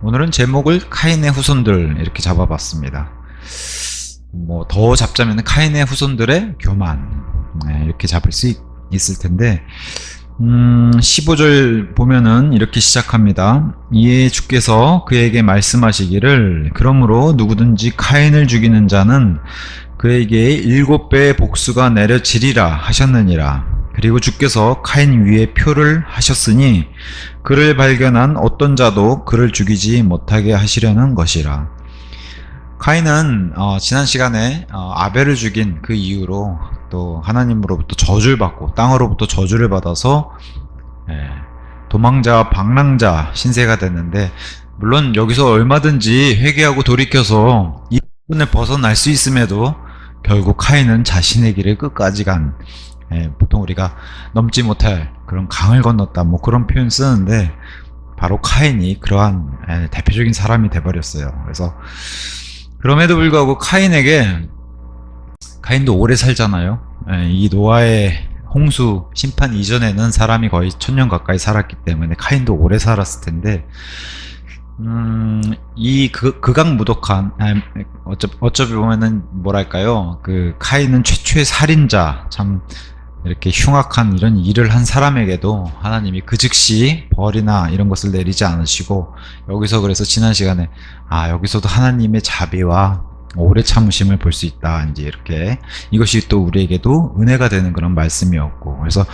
오늘은 제목을 카인의 후손들 이렇게 잡아봤습니다. 뭐 더 잡자면 카인의 후손들의 교만, 이렇게 잡을 수 있을 텐데 15절 보면은 이렇게 시작합니다. 이에 주께서 그에게 말씀하시기를 그러므로 누구든지 카인을 죽이는 자는 그에게 7배의 복수가 내려지리라 하셨느니라. 그리고 주께서 카인 위에 표를 하셨으니 그를 발견한 어떤 자도 그를 죽이지 못하게 하시려는 것이라. 카인은 지난 시간에 아벨을 죽인 그 이후로 또 하나님으로부터 저주를 받고 땅으로부터 저주를 받아서 도망자와 방랑자 신세가 됐는데, 물론 여기서 얼마든지 회개하고 돌이켜서 이 부분을 벗어날 수 있음에도 결국 카인은 자신의 길을 끝까지 간, 보통 우리가 넘지 못할 그런 강을 건넜다 뭐 그런 표현 쓰는데, 바로 카인이 그러한 대표적인 사람이 돼버렸어요. 그래서 그럼에도 불구하고 카인도 오래 살잖아요. 이 노아의 홍수 심판 이전에는 사람이 거의 1000년 가까이 살았기 때문에 카인도 오래 살았을 텐데, 이 극악무독한, 어차피 보면은 뭐랄까요, 그 카인은 최초의 살인자, 참 이렇게 흉악한 이런 일을 한 사람에게도 하나님이 그 즉시 벌이나 이런 것을 내리지 않으시고, 여기서 그래서 지난 시간에 여기서도 하나님의 자비와 오래 참으심을 볼 수 있다, 이제 이렇게 이것이 또 우리에게도 은혜가 되는 그런 말씀이었고, 그래서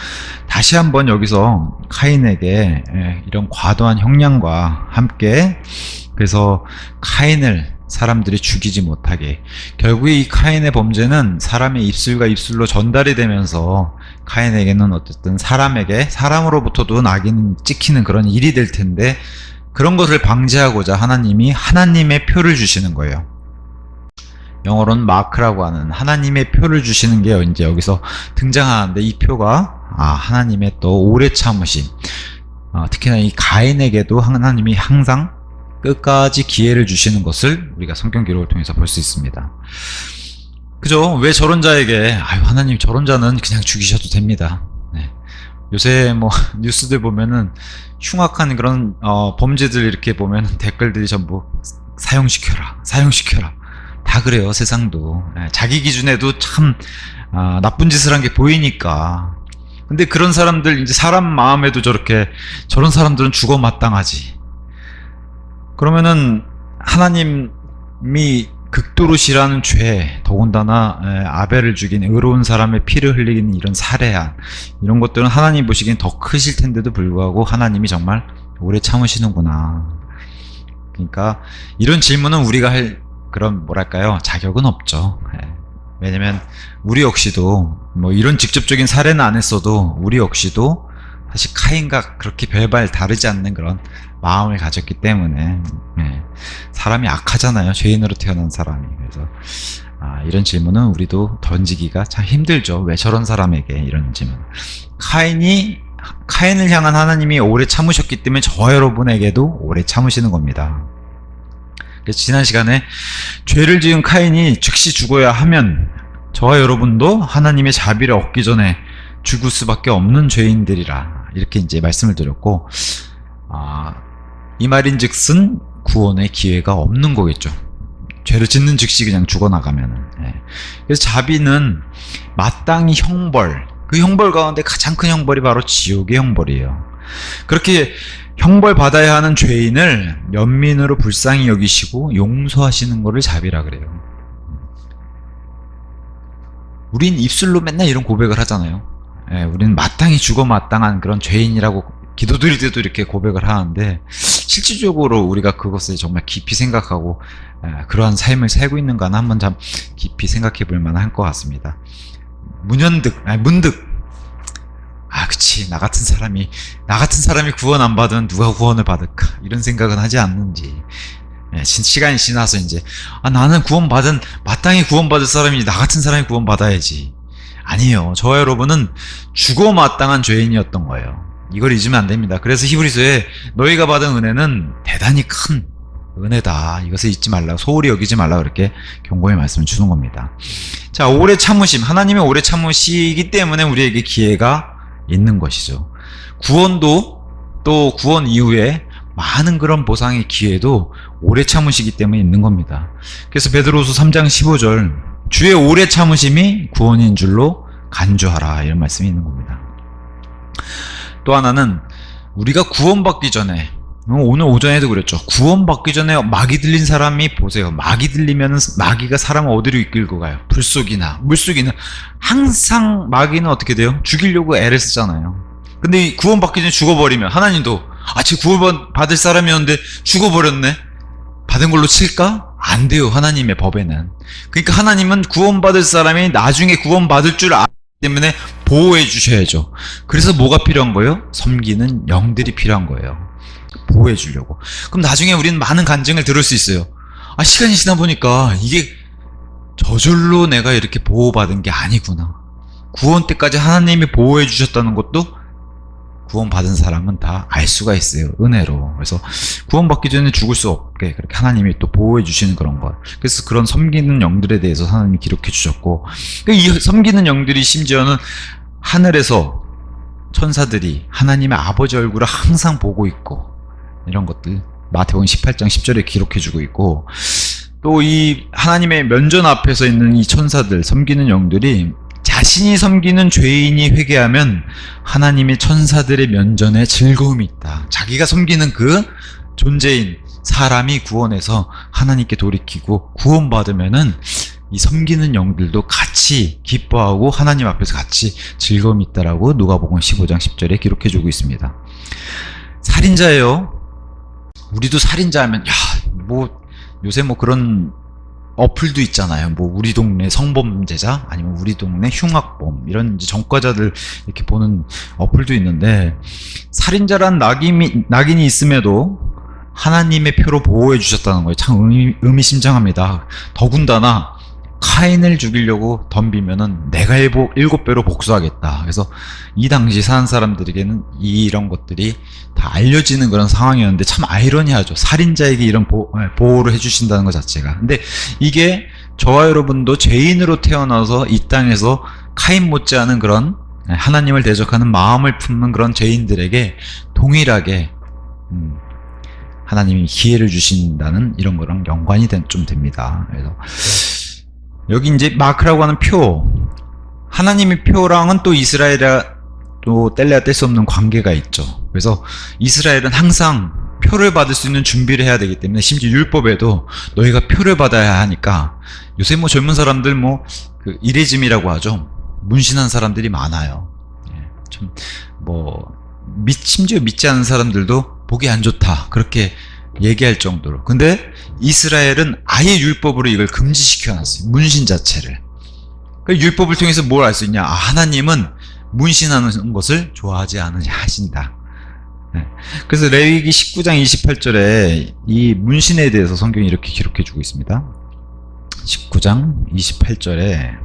다시 한번 여기서 카인에게 이런 과도한 형량과 함께, 그래서 카인을 사람들이 죽이지 못하게, 결국에 이 카인의 범죄는 사람의 입술과 입술로 전달이 되면서 카인에게는 어쨌든 사람으로부터도 낙인 찍히는 그런 일이 될 텐데, 그런 것을 방지하고자 하나님이 하나님의 표를 주시는 거예요. 영어로는 마크라고 하는 하나님의 표를 주시는 게 이제 여기서 등장하는데, 이 표가 하나님의 또 오래 참으심, 특히나 이 가인에게도 하나님이 항상 끝까지 기회를 주시는 것을 우리가 성경 기록을 통해서 볼 수 있습니다. 그죠? 왜 저런 자에게 하나님 저런 자는 그냥 죽이셔도 됩니다. 요새 뭐 뉴스들 보면은 흉악한 그런 범죄들 이렇게 보면 댓글들이 전부 사형시켜라 다 그래요. 세상도 자기 기준에도 참 나쁜 짓을 한 게 보이니까. 근데 그런 사람들, 이제 사람 마음에도 저런 사람들은 죽어 마땅하지. 그러면은 하나님이 극도로 싫어하는 죄, 더군다나 아벨을 죽인 의로운 사람의 피를 흘리는 이런 살해한 이런 것들은 하나님 보시기엔 더 크실 텐데도 불구하고 하나님이 정말 오래 참으시는구나. 그러니까 이런 질문은 우리가 할 그런 뭐랄까요, 자격은 없죠. 왜냐면 우리 역시도 뭐 이런 직접적인 살해는 안 했어도 우리 역시도 사실 카인과 그렇게 별반 다르지 않는 그런 마음을 가졌기 때문에 사람이 악하잖아요. 죄인으로 태어난 사람이. 그래서 이런 질문은 우리도 던지기가 참 힘들죠. 왜 저런 사람에게 이런 질문. 카인을 향한 하나님이 오래 참으셨기 때문에 저와 여러분에게도 오래 참으시는 겁니다. 그래서 지난 시간에 죄를 지은 카인이 즉시 죽어야 하면 저와 여러분도 하나님의 자비를 얻기 전에 죽을 수밖에 없는 죄인들이라, 이렇게 이제 말씀을 드렸고, 이 말인즉슨 구원의 기회가 없는 거겠죠. 죄를 짓는 즉시 그냥 죽어나가면은. 그래서 자비는 마땅히 형벌, 그 형벌 가운데 가장 큰 형벌이 바로 지옥의 형벌이에요. 그렇게 형벌 받아야 하는 죄인을 면민으로 불쌍히 여기시고 용서하시는 것을 자비라 그래요. 우린 입술로 맨날 이런 고백을 하잖아요. 우리는 마땅히 죽어 마땅한 그런 죄인이라고 기도드릴 때도 이렇게 고백을 하는데, 실질적으로 우리가 그것을 정말 깊이 생각하고 그러한 삶을 살고 있는가는 한번 참 깊이 생각해 볼 만할 것 같습니다. 문득 그치, 나 같은 사람이 구원 안 받으면 누가 구원을 받을까, 이런 생각은 하지 않는지. 시간이 지나서 이제 나는 마땅히 구원받을 사람이 나 같은 사람이 구원받아야지. 아니에요. 저와 여러분은 죽어 마땅한 죄인이었던 거예요. 이걸 잊으면 안 됩니다. 그래서 히브리서에 너희가 받은 은혜는 대단히 큰 은혜다, 이것을 잊지 말라, 소홀히 여기지 말라, 그렇게 경고의 말씀을 주는 겁니다. 자, 오래 참으심, 하나님의 오래 참으시기 때문에 우리에게 기회가 있는 것이죠. 구원도 또 구원 이후에 많은 그런 보상의 기회도 오래 참으시기 때문에 있는 겁니다. 그래서 베드로후서 3장 15절 주의 오래 참으심이 구원인 줄로 간주하라 이런 말씀이 있는 겁니다. 또 하나는 우리가 구원받기 전에 오늘 오전에도 그랬죠. 구원받기 전에 마귀 들린 사람이 보세요. 마귀 들리면 마귀가 사람을 어디로 이끌고 가요? 불속이나 물속이나 항상 마귀는 어떻게 돼요? 죽이려고 애를 쓰잖아요. 근데 구원받기 전에 죽어버리면 하나님도 쟤 구원받을 사람이었는데 죽어버렸네? 받은 걸로 칠까? 안 돼요. 하나님의 법에는. 그러니까 하나님은 구원받을 사람이 나중에 구원받을 줄 알기 때문에 보호해 주셔야죠. 그래서 뭐가 필요한 거예요? 섬기는 영들이 필요한 거예요. 보호해 주려고. 그럼 나중에 우리는 많은 간증을 들을 수 있어요. 시간이 지나 보니까 이게 저절로 내가 이렇게 보호받은 게 아니구나. 구원 때까지 하나님이 보호해 주셨다는 것도 구원받은 사람은 다 알 수가 있어요. 은혜로. 그래서 구원받기 전에 죽을 수 없게 그렇게 하나님이 또 보호해 주시는 그런 거. 그래서 그런 섬기는 영들에 대해서 하나님이 기록해 주셨고, 이 섬기는 영들이 심지어는 하늘에서 천사들이 하나님의 아버지 얼굴을 항상 보고 있고, 이런 것들 마태복음 18장 10절에 기록해 주고 있고, 또 이 하나님의 면전 앞에서 있는 이 천사들, 섬기는 영들이 자신이 섬기는 죄인이 회개하면 하나님의 천사들의 면전에 즐거움이 있다. 자기가 섬기는 그 존재인 사람이 구원해서 하나님께 돌이키고 구원받으면은 이 섬기는 영들도 같이 기뻐하고 하나님 앞에서 같이 즐거움이 있다라고 누가복음 15장 10절에 기록해주고 있습니다. 살인자예요. 우리도 살인자하면 요새 그런 어플도 있잖아요. 우리 동네 성범죄자 아니면 우리 동네 흉악범 이런 이제 전과자들 이렇게 보는 어플도 있는데, 살인자란 낙인이 있음에도 하나님의 표로 보호해 주셨다는 거예요. 참 의미심장합니다. 더군다나 카인을 죽이려고 덤비면은 내가 7배로 복수하겠다. 그래서 이 당시 사는 사람들에게는 이런 것들이 다 알려지는 그런 상황이었는데 참 아이러니하죠. 살인자에게 이런 보호를 해주신다는 것 자체가. 근데 이게 저와 여러분도 죄인으로 태어나서 이 땅에서 카인 못지않은 그런 하나님을 대적하는 마음을 품는 그런 죄인들에게 동일하게 하나님이 기회를 주신다는 이런 거랑 연관이 좀 됩니다. 그래서 여기 이제 마크라고 하는 표, 하나님의 표랑은 또 이스라엘과 또 뗄래야 뗄 수 없는 관계가 있죠. 그래서 이스라엘은 항상 표를 받을 수 있는 준비를 해야 되기 때문에 심지어 율법에도 너희가 표를 받아야 하니까, 요새 젊은 사람들 그 이레즘이라고 하죠. 문신한 사람들이 많아요. 심지어 믿지 않는 사람들도 보기 안 좋다 그렇게 얘기할 정도로. 근데 이스라엘은 아예 율법으로 이걸 금지시켜놨어요. 문신 자체를. 그러니까 율법을 통해서 뭘 알 수 있냐? 하나님은 문신하는 것을 좋아하지 않으신다. 그래서 레위기 19장 28절에 이 문신에 대해서 성경이 이렇게 기록해주고 있습니다. 19장 28절에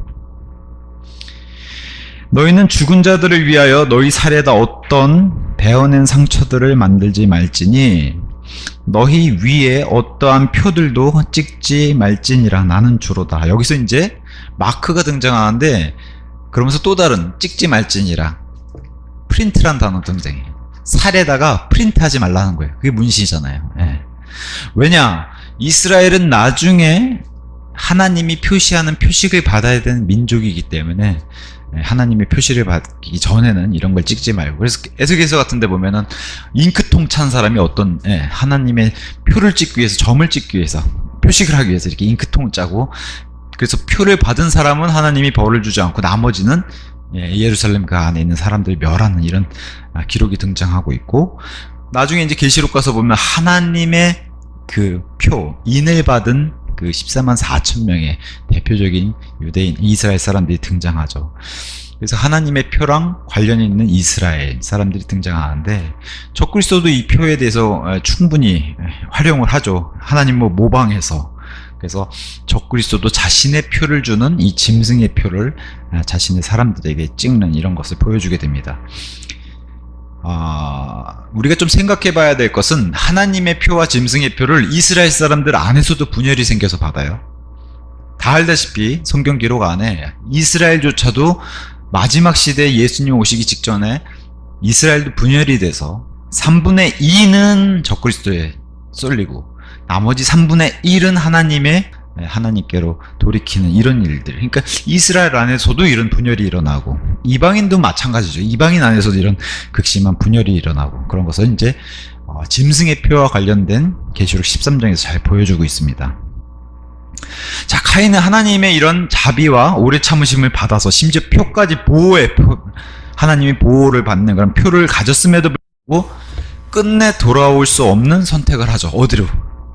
너희는 죽은 자들을 위하여 너희 살에다 어떤 베어낸 상처들을 만들지 말지니 너희 위에 어떠한 표들도 찍지 말지니라. 나는 주로다. 여기서 이제 마크가 등장하는데, 그러면서 또 다른 찍지 말지니라, 프린트란 단어 등장해요. 살에다가 프린트하지 말라는 거예요. 그게 문신이잖아요. 왜냐? 이스라엘은 나중에 하나님이 표시하는 표식을 받아야 되는 민족이기 때문에 하나님의 표시를 받기 전에는 이런 걸 찍지 말고. 그래서 에스겔서 같은 데 보면은 잉크통 찬 사람이 어떤 하나님의 표를 찍기 위해서, 점을 찍기 위해서, 표식을 하기 위해서 이렇게 잉크통을 짜고, 그래서 표를 받은 사람은 하나님이 벌을 주지 않고 나머지는 예루살렘 그 안에 있는 사람들을 멸하는 이런 기록이 등장하고 있고, 나중에 이제 계시록 가서 보면 하나님의 그 표, 인을 받은 그 14만 4천 명의 대표적인 유대인, 이스라엘 사람들이 등장하죠. 그래서 하나님의 표랑 관련이 있는 이스라엘 사람들이 등장하는데, 적그리스도도 이 표에 대해서 충분히 활용을 하죠. 하나님을 모방해서. 그래서 적그리스도도 자신의 표를 주는 이 짐승의 표를 자신의 사람들에게 찍는 이런 것을 보여주게 됩니다. 우리가 좀 생각해 봐야 될 것은, 하나님의 표와 짐승의 표를 이스라엘 사람들 안에서도 분열이 생겨서 받아요. 다 알다시피 성경 기록 안에 이스라엘조차도 마지막 시대에 예수님 오시기 직전에 이스라엘도 분열이 돼서 3분의 2는 적그리스도에 쏠리고 나머지 3분의 1은 하나님께로 돌이키는 이런 일들. 그러니까 이스라엘 안에서도 이런 분열이 일어나고 이방인도 마찬가지죠. 이방인 안에서도 이런 극심한 분열이 일어나고 그런 것을 이제 짐승의 표와 관련된 계시록 13장에서 잘 보여주고 있습니다. 자, 카인은 하나님의 이런 자비와 오래 참으심을 받아서 심지어 표까지 하나님이 보호를 받는 그런 표를 가졌음에도 불구하고 끝내 돌아올 수 없는 선택을 하죠. 어디로?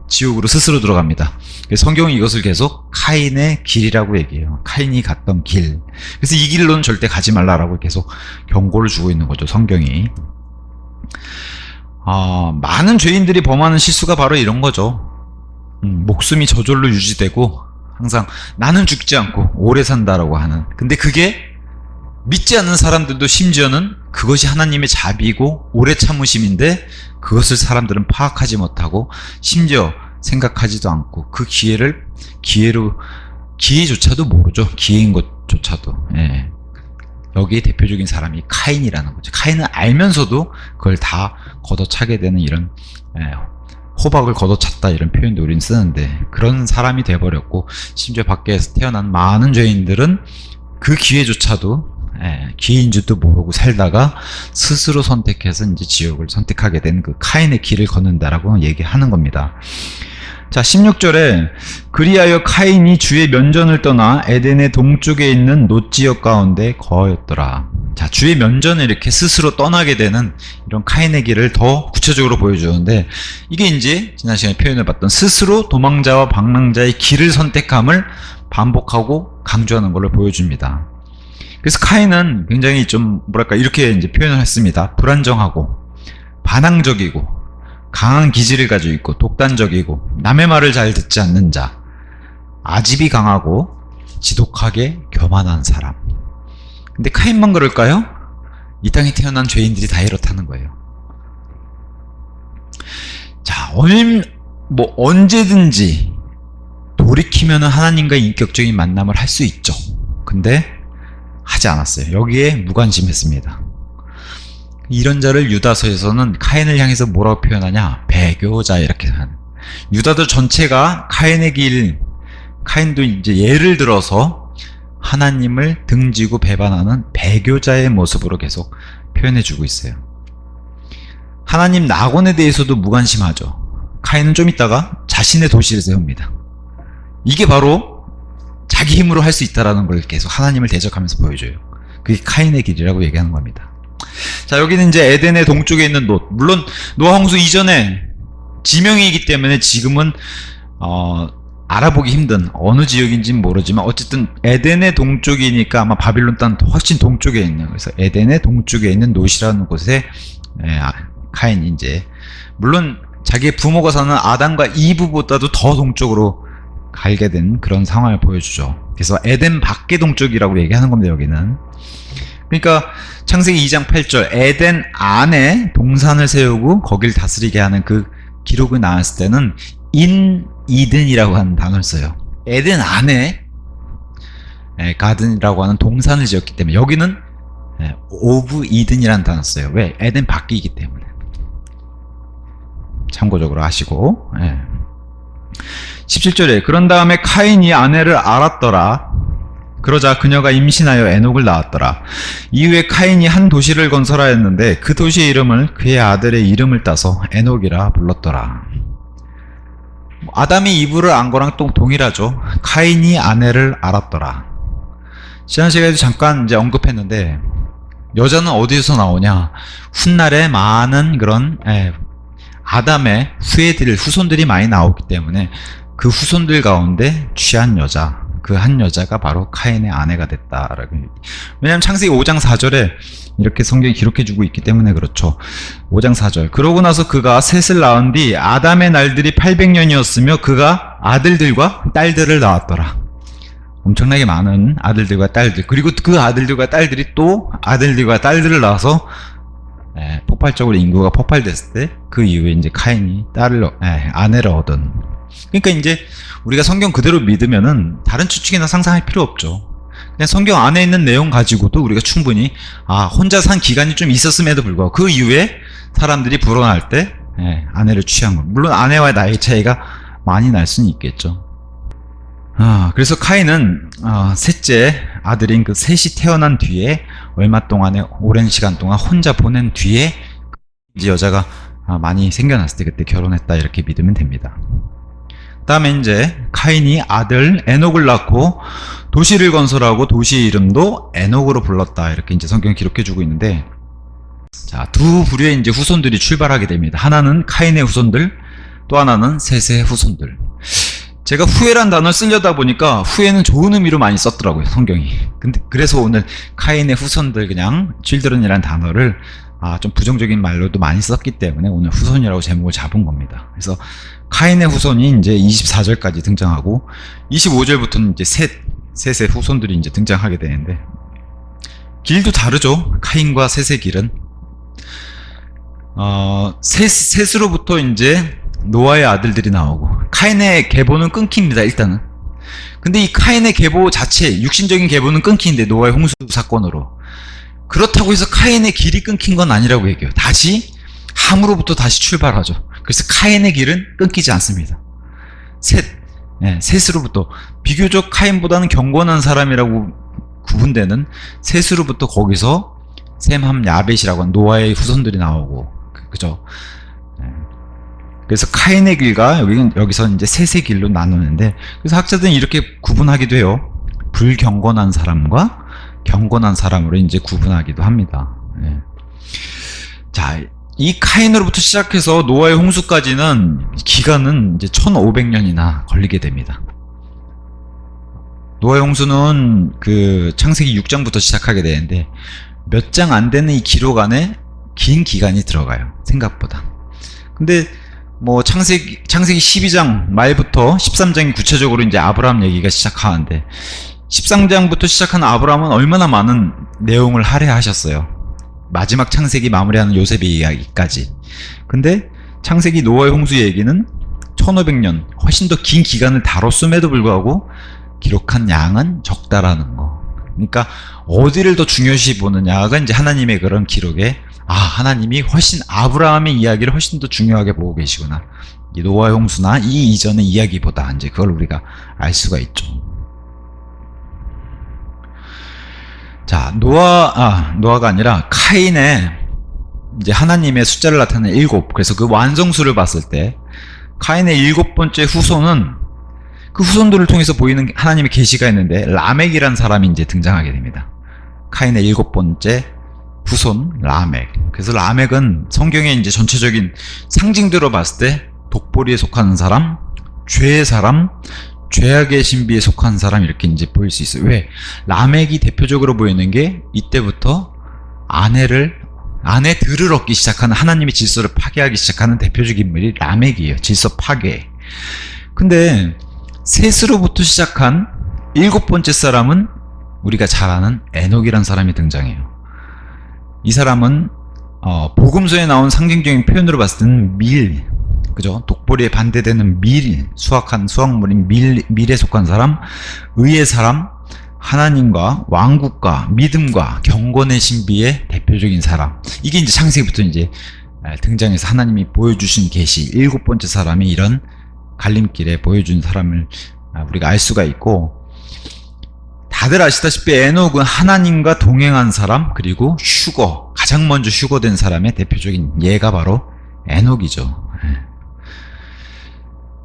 지옥으로 스스로 들어갑니다. 성경은 이것을 계속 카인의 길이라고 얘기해요. 카인이 갔던 길. 그래서 이 길로는 절대 가지 말라라고 계속 경고를 주고 있는 거죠, 성경이. 많은 죄인들이 범하는 실수가 바로 이런 거죠. 목숨이 저절로 유지되고 항상 나는 죽지 않고 오래 산다라고 하는. 근데 그게 믿지 않는 사람들도 심지어는 그것이 하나님의 자비고 오래 참으심인데 그것을 사람들은 파악하지 못하고 심지어 생각하지도 않고 그 기회조차도 모르죠. 기회인 것조차도. 예. 여기에 대표적인 사람이 카인이라는 거죠. 카인은 알면서도 그걸 다 걷어차게 되는 이런 호박을 걷어찼다 이런 표현도 우리는 쓰는데 그런 사람이 돼버렸고 심지어 밖에서 태어난 많은 죄인들은 그 기회조차도 기회인 줄도 모르고 살다가 스스로 선택해서 이제 지옥을 선택하게 된 그 카인의 길을 걷는다라고 얘기하는 겁니다. 자, 16절에 그리하여 카인이 주의 면전을 떠나 에덴의 동쪽에 있는 놋지역 가운데 거하였더라. 자, 주의 면전을 이렇게 스스로 떠나게 되는 이런 카인의 길을 더 구체적으로 보여주는데 이게 이제 지난 시간에 표현을 봤던 스스로 도망자와 방랑자의 길을 선택함을 반복하고 강조하는 것을 보여줍니다. 그래서 카인은 굉장히 좀 이렇게 이제 표현을 했습니다. 불안정하고 반항적이고 강한 기질을 가지고 있고 독단적이고 남의 말을 잘 듣지 않는 자, 아집이 강하고 지독하게 교만한 사람. 근데 카인만 그럴까요? 이 땅에 태어난 죄인들이 다 이렇다는 거예요. 자, 언제든지 돌이키면 하나님과 인격적인 만남을 할 수 있죠. 근데 하지 않았어요. 여기에 무관심했습니다. 이런 자를 유다서에서는 카인을 향해서 뭐라고 표현하냐? 배교자 이렇게 하는. 유다들 전체가 카인의 길, 카인도 이제 예를 들어서 하나님을 등지고 배반하는 배교자의 모습으로 계속 표현해주고 있어요. 하나님 낙원에 대해서도 무관심하죠. 카인은 좀 있다가 자신의 도시를 세웁니다. 이게 바로 자기 힘으로 할 수 있다는 걸 계속 하나님을 대적하면서 보여줘요. 그게 카인의 길이라고 얘기하는 겁니다. 자, 여기는 이제 에덴의 동쪽에 있는 놋. 물론 노아 홍수 이전에 지명이기 때문에 지금은 알아보기 힘든 어느 지역인지는 모르지만 어쨌든 에덴의 동쪽이니까 아마 바빌론 땅 훨씬 동쪽에 있는, 그래서 에덴의 동쪽에 있는 놋이라는 곳에 카인이 이제 물론 자기의 부모가 사는 아담과 이브보다도 더 동쪽으로 갈게 된 그런 상황을 보여주죠. 그래서 에덴 밖의 동쪽이라고 얘기하는 겁니다. 여기는. 그러니까 창세기 2장 8절 에덴 안에 동산을 세우고 거길 다스리게 하는 그 기록을 나왔을 때는 인 이든이라고 하는 단어를 써요. 에덴 안에 가든이라고 하는 동산을 지었기 때문에 여기는 오브 이든이라는 단어를 써요. 왜? 에덴 밖이기 때문에. 참고적으로 아시고. 17절에 그런 다음에 카인이 아내를 알았더라. 그러자 그녀가 임신하여 에녹을 낳았더라. 이후에 카인이 한 도시를 건설하였는데 그 도시의 이름을 그의 아들의 이름을 따서 에녹이라 불렀더라. 아담이 이브를 안 거랑 또 동일하죠. 카인이 아내를 알았더라. 지난 시간에도 잠깐 이제 언급했는데 여자는 어디서 나오냐? 훗날에 많은 그런 아담의 후손들이 많이 나오기 때문에 그 후손들 가운데 취한 여자, 그 한 여자가 바로 카인의 아내가 됐다라고. 왜냐하면 창세기 5장 4절에 이렇게 성경이 기록해주고 있기 때문에 그렇죠. 5장 4절. 그러고 나서 그가 셋을 낳은 뒤 아담의 날들이 800년이었으며 그가 아들들과 딸들을 낳았더라. 엄청나게 많은 아들들과 딸들, 그리고 그 아들들과 딸들이 또 아들들과 딸들을 낳아서 폭발적으로 인구가 폭발됐을 때 그 이후에 이제 카인이 아내를 얻은. 그러니까 이제 우리가 성경 그대로 믿으면은 다른 추측이나 상상할 필요 없죠. 그냥 성경 안에 있는 내용 가지고도 우리가 충분히 혼자 산 기간이 좀 있었음에도 불구하고 그 이후에 사람들이 불어날 때 아내를 취한 것. 물론 아내와의 나이 차이가 많이 날 수는 있겠죠. 그래서 카인은 셋째 아들인 그 셋이 태어난 뒤에 얼마 동안에 오랜 시간 동안 혼자 보낸 뒤에 이제 여자가 많이 생겨났을 때 그때 결혼했다 이렇게 믿으면 됩니다. 다음에 이제 카인이 아들 에녹을 낳고 도시를 건설하고 도시 이름도 에녹으로 불렀다 이렇게 이제 성경이 기록해주고 있는데, 자, 두 부류의 이제 후손들이 출발하게 됩니다. 하나는 카인의 후손들, 또 하나는 셋의 후손들. 제가 후회란 단어를 쓰려다 보니까 후회는 좋은 의미로 많이 썼더라고요, 성경이. 근데 그래서 오늘 카인의 후손들 그냥 children이라는 단어를 좀 부정적인 말로도 많이 썼기 때문에 오늘 후손이라고 제목을 잡은 겁니다. 그래서 카인의 후손이 이제 24절까지 등장하고 25절부터는 이제 셋의 후손들이 이제 등장하게 되는데, 길도 다르죠. 카인과 셋의 길은. 셋으로부터 이제 노아의 아들들이 나오고, 카인의 계보는 끊깁니다, 일단은. 근데 이 카인의 계보 자체, 육신적인 계보는 끊기는데, 노아의 홍수 사건으로. 그렇다고 해서 카인의 길이 끊긴 건 아니라고 얘기해요. 다시, 함으로부터 다시 출발하죠. 그래서 카인의 길은 끊기지 않습니다. 셋으로부터. 비교적 카인보다는 경건한 사람이라고 구분되는 셋으로부터 거기서 셈, 함, 야벳이라고 하는 노아의 후손들이 나오고, 그죠? 그래서 카인의 길과 여기서 이제 셋의 길로 나누는데, 그래서 학자들은 이렇게 구분하기도 해요. 불경건한 사람과 경건한 사람으로 이제 구분하기도 합니다. 자, 이 카인으로부터 시작해서 노아의 홍수까지는 기간은 이제 1500년이나 걸리게 됩니다. 노아의 홍수는 그 창세기 6장부터 시작하게 되는데, 몇 장 안 되는 이 기록 안에 긴 기간이 들어가요, 생각보다. 근데 뭐 창세기 12장 말부터 13장이 구체적으로 이제 아브라함 얘기가 시작하는데, 13장부터 시작한 아브라함은 얼마나 많은 내용을 할애하셨어요. 마지막 창세기 마무리하는 요셉의 이야기까지. 근데 창세기 노아의 홍수 얘기는 1500년, 훨씬 더 긴 기간을 다뤘음에도 불구하고 기록한 양은 적다라는 거. 그러니까 어디를 더 중요시 보느냐가 이제 하나님의 그런 기록에, 하나님이 훨씬 아브라함의 이야기를 훨씬 더 중요하게 보고 계시구나. 이 노아의 홍수나 이 이전의 이야기보다 이제 그걸 우리가 알 수가 있죠. 자, 노아가 아니라 카인의 이제 하나님의 숫자를 나타내는 7. 그래서 그 완성수를 봤을 때 카인의 7번째 후손은 그 후손들을 통해서 보이는 하나님의 계시가 있는데, 라멕이라는 사람이 이제 등장하게 됩니다. 카인의 7번째 후손 라멕. 그래서 라멕은 성경의 이제 전체적인 상징대로 봤을 때 독보리에 속하는 사람, 죄의 사람, 죄악의 신비에 속한 사람, 이렇게 이제 보일 수 있어요. 왜? 라멕이 대표적으로 보이는 게 이때부터 아내들을 얻기 시작하는, 하나님의 질서를 파괴하기 시작하는 대표적인 인물이 라멕이에요. 질서 파괴. 근데 셋으로부터 시작한 7번째 사람은 우리가 잘 아는 에녹이라는 사람이 등장해요. 이 사람은 복음서에 나온 상징적인 표현으로 봤을 때는 그죠? 독보리에 반대되는 수확한 수확물인 밀에 속한 사람, 의의 사람, 하나님과 왕국과 믿음과 경건의 신비의 대표적인 사람. 이게 이제 창세기부터 이제 등장해서 하나님이 보여주신 계시, 7번째 사람이 이런 갈림길에 보여준 사람을 우리가 알 수가 있고, 다들 아시다시피 에녹은 하나님과 동행한 사람, 그리고 가장 먼저 휴거된 사람의 대표적인 예가 바로 에녹이죠.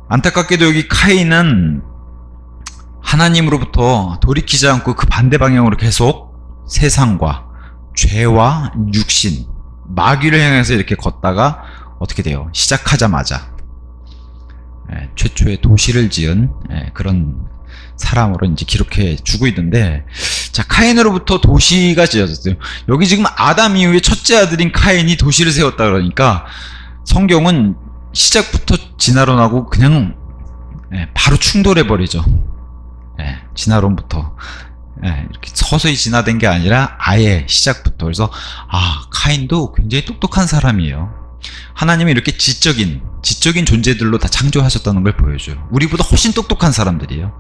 안타깝게도 여기 카인은 하나님으로부터 돌이키지 않고 그 반대 방향으로 계속 세상과 죄와 육신, 마귀를 향해서 이렇게 걷다가 어떻게 돼요? 시작하자마자 최초의 도시를 지은 그런 사람으로 이제 기록해 주고 있는데, 자, 카인으로부터 도시가 지어졌어요. 여기 지금 아담 이후에 첫째 아들인 카인이 도시를 세웠다 그러니까 성경은 시작부터 진화론하고 그냥 바로 충돌해버리죠. 진화론부터 이렇게 서서히 진화된 게 아니라 아예 시작부터. 그래서 카인도 굉장히 똑똑한 사람이에요. 하나님이 이렇게 지적인 존재들로 다 창조하셨다는 걸 보여줘요. 우리보다 훨씬 똑똑한 사람들이에요.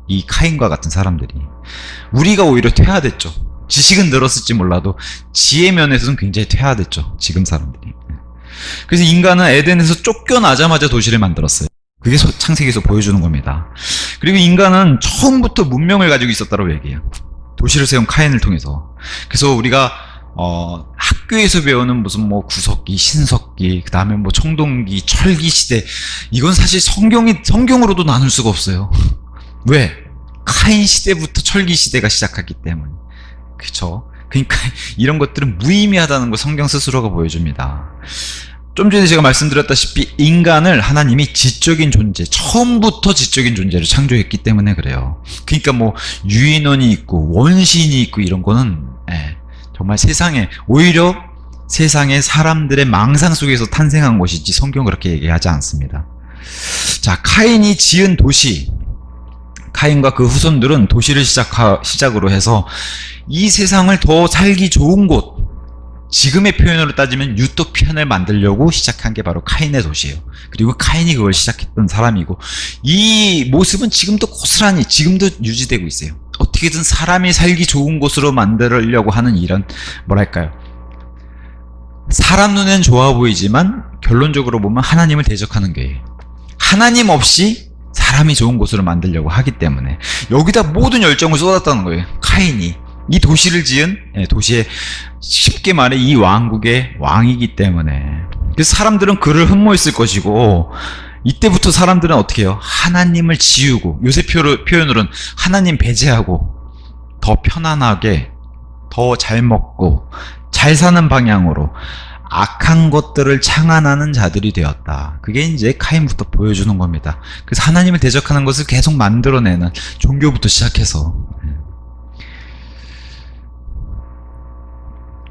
이 카인과 같은 사람들이. 우리가 오히려 퇴화됐죠. 지식은 늘었을지 몰라도 지혜 면에서는 굉장히 퇴화됐죠. 지금 사람들이. 그래서 인간은 에덴에서 쫓겨나자마자 도시를 만들었어요. 그게 창세기에서 보여주는 겁니다. 그리고 인간은 처음부터 문명을 가지고 있었다고 얘기해요. 도시를 세운 카인을 통해서. 그래서 우리가 학교에서 배우는 무슨 뭐 구석기, 신석기, 그 다음에 뭐 청동기, 철기 시대, 이건 사실 성경으로도 나눌 수가 없어요. 왜? 카인 시대부터 철기 시대가 시작했기 때문에. 그쵸? 그러니까 이런 것들은 무의미하다는 걸 성경 스스로가 보여줍니다. 좀 전에 제가 말씀드렸다시피 인간을 하나님이 지적인 존재, 처음부터 지적인 존재를 창조했기 때문에 그래요. 그러니까 뭐 유인원이 있고 원시인이 있고 이런 거는 정말 오히려 세상의 사람들의 망상 속에서 탄생한 것이지 성경은 그렇게 얘기하지 않습니다. 자, 카인이 지은 도시, 카인과 그 후손들은 도시를 시작으로 해서 이 세상을 더 살기 좋은 곳, 지금의 표현으로 따지면 유토피안을 만들려고 시작한 게 바로 카인의 도시예요. 그리고 카인이 그걸 시작했던 사람이고, 이 모습은 지금도 고스란히 지금도 유지되고 있어요. 어떻게든 사람이 살기 좋은 곳으로 만들려고 하는 이런 뭐랄까요, 사람 눈엔 좋아 보이지만 결론적으로 보면 하나님을 대적하는 거예요. 하나님 없이 사람이 좋은 곳으로 만들려고 하기 때문에 여기다 모든 열정을 쏟았다는 거예요. 카인이 이 도시를 지은, 도시의 쉽게 말해 이 왕국의 왕이기 때문에. 그래서 사람들은 그를 흠모했을 것이고, 이때부터 사람들은 어떻게 해요? 하나님을 지우고, 요새 표현으로는 하나님 배제하고 더 편안하게, 더 잘 먹고 잘 사는 방향으로 악한 것들을 창안하는 자들이 되었다. 그게 이제 카인부터 보여주는 겁니다. 그래서 하나님을 대적하는 것을 계속 만들어내는, 종교부터 시작해서.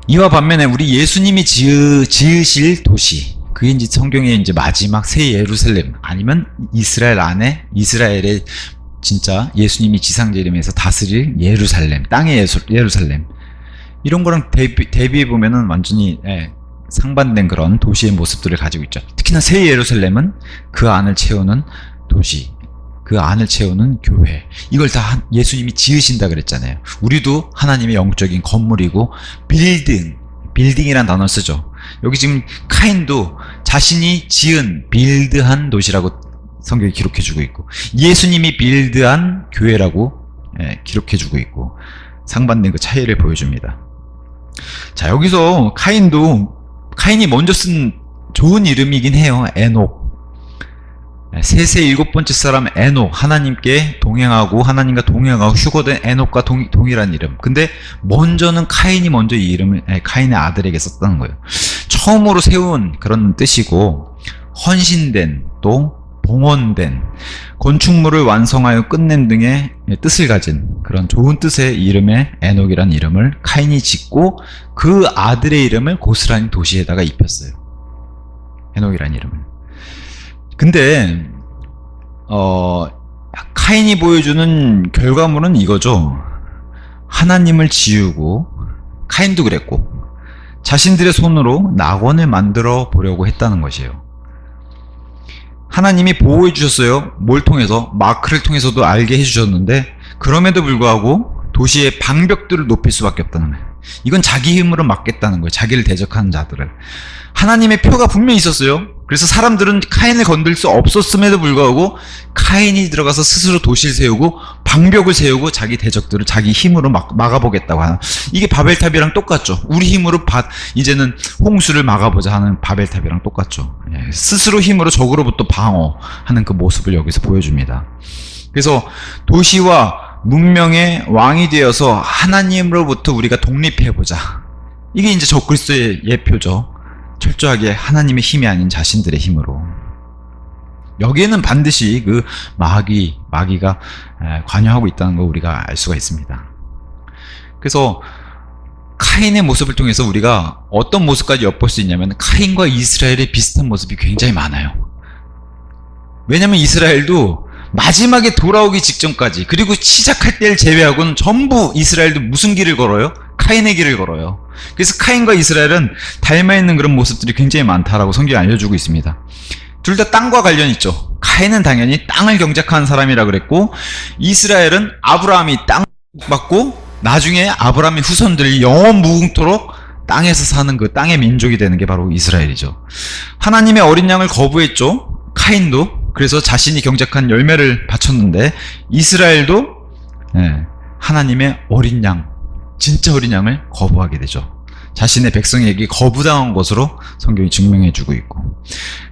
이와 반면에 우리 예수님이 지으실 도시, 그게 이제 성경의 이제 마지막 새 예루살렘, 아니면 이스라엘 안에, 이스라엘의 진짜 예수님이 지상재림에서 다스릴 예루살렘, 땅의 예루살렘, 이런 거랑 대비해 보면은 완전히 상반된 그런 도시의 모습들을 가지고 있죠. 특히나 새 예루살렘은 그 안을 채우는 도시, 그 안을 채우는 교회, 이걸 다 예수님이 지으신다 그랬잖아요. 우리도 하나님의 영적인 건물이고, 빌딩이란 단어를 쓰죠. 여기 지금 카인도 자신이 지은, 빌드한 도시라고 성경이 기록해주고 있고, 예수님이 빌드한 교회라고 기록해주고 있고, 상반된 그 차이를 보여줍니다. 자, 여기서 카인이 먼저 쓴 좋은 이름이긴 해요. 에녹. 셋의 일곱 번째 사람 에녹, 하나님께 동행하고 하나님과 동행하고 휴거된 에녹과 동일한 이름. 근데 먼저는 카인이 먼저 이 이름을 카인의 아들에게 썼다는 거예요. 처음으로 세운 그런 뜻이고, 헌신된, 또 봉헌된, 건축물을 완성하여 끝낸 등의 뜻을 가진 그런 좋은 뜻의 이름의 에녹이라는 이름을 카인이 짓고, 그 아들의 이름을 고스란히 도시에다가 입혔어요. 에녹이라는 이름을. 근데 카인이 보여주는 결과물은 이거죠. 하나님을 지우고, 카인도 그랬고, 자신들의 손으로 낙원을 만들어 보려고 했다는 것이에요. 하나님이 보호해 주셨어요. 뭘 통해서? 마크를 통해서도 알게 해주셨는데, 그럼에도 불구하고 도시의 방벽들을 높일 수밖에 없다는 거예요. 이건 자기 힘으로 막겠다는 거예요. 자기를 대적하는 자들을. 하나님의 표가 분명히 있었어요. 그래서 사람들은 카인을 건들 수 없었음에도 불구하고 카인이 들어가서 스스로 도시를 세우고 방벽을 세우고 자기 대적들을 자기 힘으로 막아보겠다고 하는, 이게 바벨탑이랑 똑같죠. 우리 힘으로 이제는 홍수를 막아보자 하는 바벨탑이랑 똑같죠. 스스로 힘으로 적으로부터 방어하는 그 모습을 여기서 보여줍니다. 그래서 도시와 문명의 왕이 되어서 하나님으로부터 우리가 독립해보자, 이게 이제 적그리스도의 예표죠. 철저하게 하나님의 힘이 아닌 자신들의 힘으로. 여기에는 반드시 그 마귀가 관여하고 있다는 걸 우리가 알 수가 있습니다. 그래서 카인의 모습을 통해서 우리가 어떤 모습까지 엿볼 수 있냐면, 카인과 이스라엘의 비슷한 모습이 굉장히 많아요. 왜냐하면 이스라엘도 마지막에 돌아오기 직전까지, 그리고 시작할 때를 제외하고는 전부 이스라엘도 무슨 길을 걸어요? 카인의 길을 걸어요. 그래서 카인과 이스라엘은 닮아있는 그런 모습들이 굉장히 많다라고 성경이 알려주고 있습니다. 둘 다 땅과 관련 있죠. 카인은 당연히 땅을 경작한 사람이라 그랬고, 이스라엘은 아브라함이 땅 받고 나중에 아브라함의 후손들이 영원 무궁토록 땅에서 사는 그 땅의 민족이 되는 게 바로 이스라엘이죠. 하나님의 어린 양을 거부했죠. 카인도. 그래서 자신이 경작한 열매를 바쳤는데, 이스라엘도 하나님의 어린 양, 진짜 어린 양을 거부하게 되죠. 자신의 백성에게 거부당한 것으로 성경이 증명해주고 있고,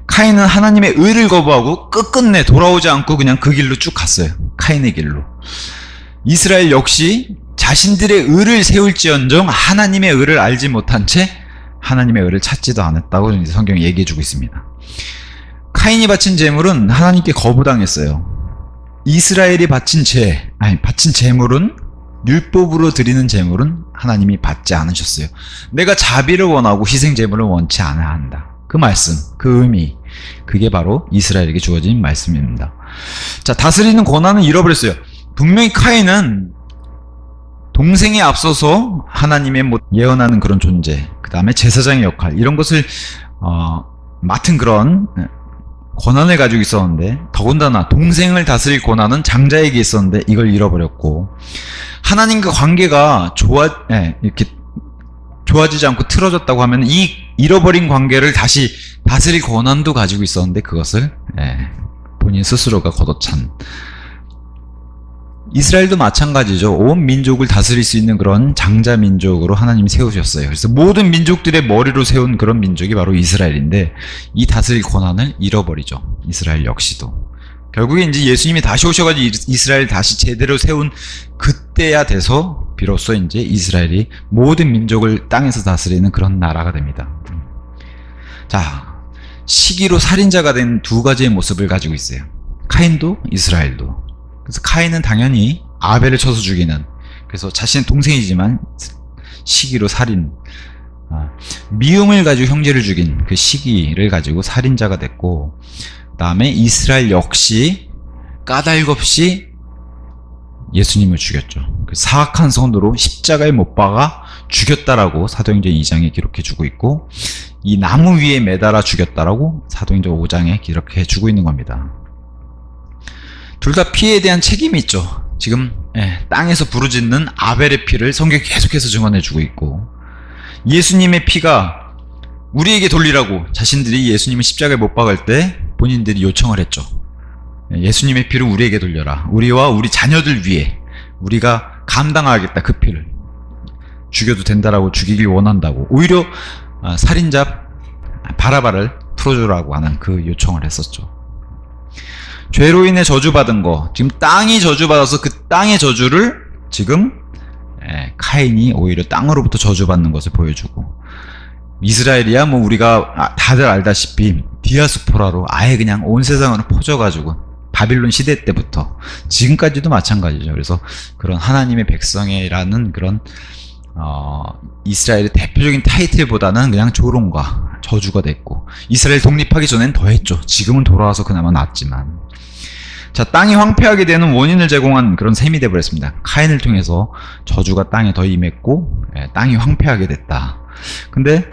카인은 하나님의 의를 거부하고 끝끝내 돌아오지 않고 그냥 그 길로 쭉 갔어요. 카인의 길로. 이스라엘 역시 자신들의 의를 세울지언정 하나님의 의를 알지 못한 채 하나님의 의를 찾지도 않았다고 성경이 얘기해주고 있습니다. 카인이 바친 제물은 하나님께 거부당했어요. 이스라엘이 바친 제물은, 율법으로 드리는 제물은 하나님이 받지 않으셨어요. 내가 자비를 원하고 희생 제물을 원치 않아야 한다. 그 말씀, 그 의미, 그게 바로 이스라엘에게 주어진 말씀입니다. 자, 다스리는 권한은 잃어버렸어요. 분명히 카인은 동생에 앞서서 하나님의 예언하는 그런 존재, 그 다음에 제사장의 역할, 이런 것을 맡은 그런 권한을 가지고 있었는데, 더군다나 동생을 다스릴 권한은 장자에게 있었는데 이걸 잃어버렸고, 하나님과 관계가 이렇게 좋아지지 않고 틀어졌다고 하면 이 잃어버린 관계를 다시 다스릴 권한도 가지고 있었는데 그것을 본인 스스로가 걷어찬. 이스라엘도 마찬가지죠. 온 민족을 다스릴 수 있는 그런 장자 민족으로 하나님이 세우셨어요. 그래서 모든 민족들의 머리로 세운 그런 민족이 바로 이스라엘인데, 이 다스릴 권한을 잃어버리죠. 이스라엘 역시도. 결국에 이제 예수님이 다시 오셔가지고 이스라엘 다시 제대로 세운 그때야 돼서 비로소 이제 이스라엘이 모든 민족을 땅에서 다스리는 그런 나라가 됩니다. 자, 시기로 살인자가 된 두 가지의 모습을 가지고 있어요. 카인도 이스라엘도. 그래서 카인은 당연히 아벨을 쳐서 죽이는, 그래서 자신의 동생이지만 시기로 살인, 미움을 가지고 형제를 죽인 그 시기를 가지고 살인자가 됐고, 그 다음에 이스라엘 역시 까닭없이 예수님을 죽였죠. 그 사악한 손으로 십자가에 못 박아 죽였다라고 사도행전 2장에 기록해주고 있고, 이 나무 위에 매달아 죽였다라고 사도행전 5장에 기록해주고 있는 겁니다. 둘 다 피에 대한 책임이 있죠. 지금 땅에서 부르짖는 아벨의 피를 성경이 계속해서 증언해주고 있고, 예수님의 피가 우리에게 돌리라고 자신들이 예수님을 십자가에 못 박을 때 본인들이 요청을 했죠. 예수님의 피를 우리에게 돌려라. 우리와 우리 자녀들 위해 우리가 감당하겠다. 그 피를 죽여도 된다라고, 죽이길 원한다고, 오히려 살인자 바라바를 풀어주라고 하는 그 요청을 했었죠. 죄로 인해 저주받은 거, 지금 땅이 저주받아서 그 땅의 저주를 지금 카인이 오히려 땅으로부터 저주받는 것을 보여주고, 이스라엘이야 뭐 우리가 다들 알다시피 디아스포라로 아예 그냥 온 세상으로 퍼져가지고 바빌론 시대 때부터 지금까지도 마찬가지죠. 그래서 그런 하나님의 백성이라는 그런 이스라엘의 대표적인 타이틀보다는 그냥 조롱과 저주가 됐고, 이스라엘 독립하기 전엔 더했죠. 지금은 돌아와서 그나마 낫지만. 자, 땅이 황폐하게 되는 원인을 제공한 그런 셈이 되어버렸습니다. 카인을 통해서 저주가 땅에 더 임했고, 땅이 황폐하게 됐다. 근데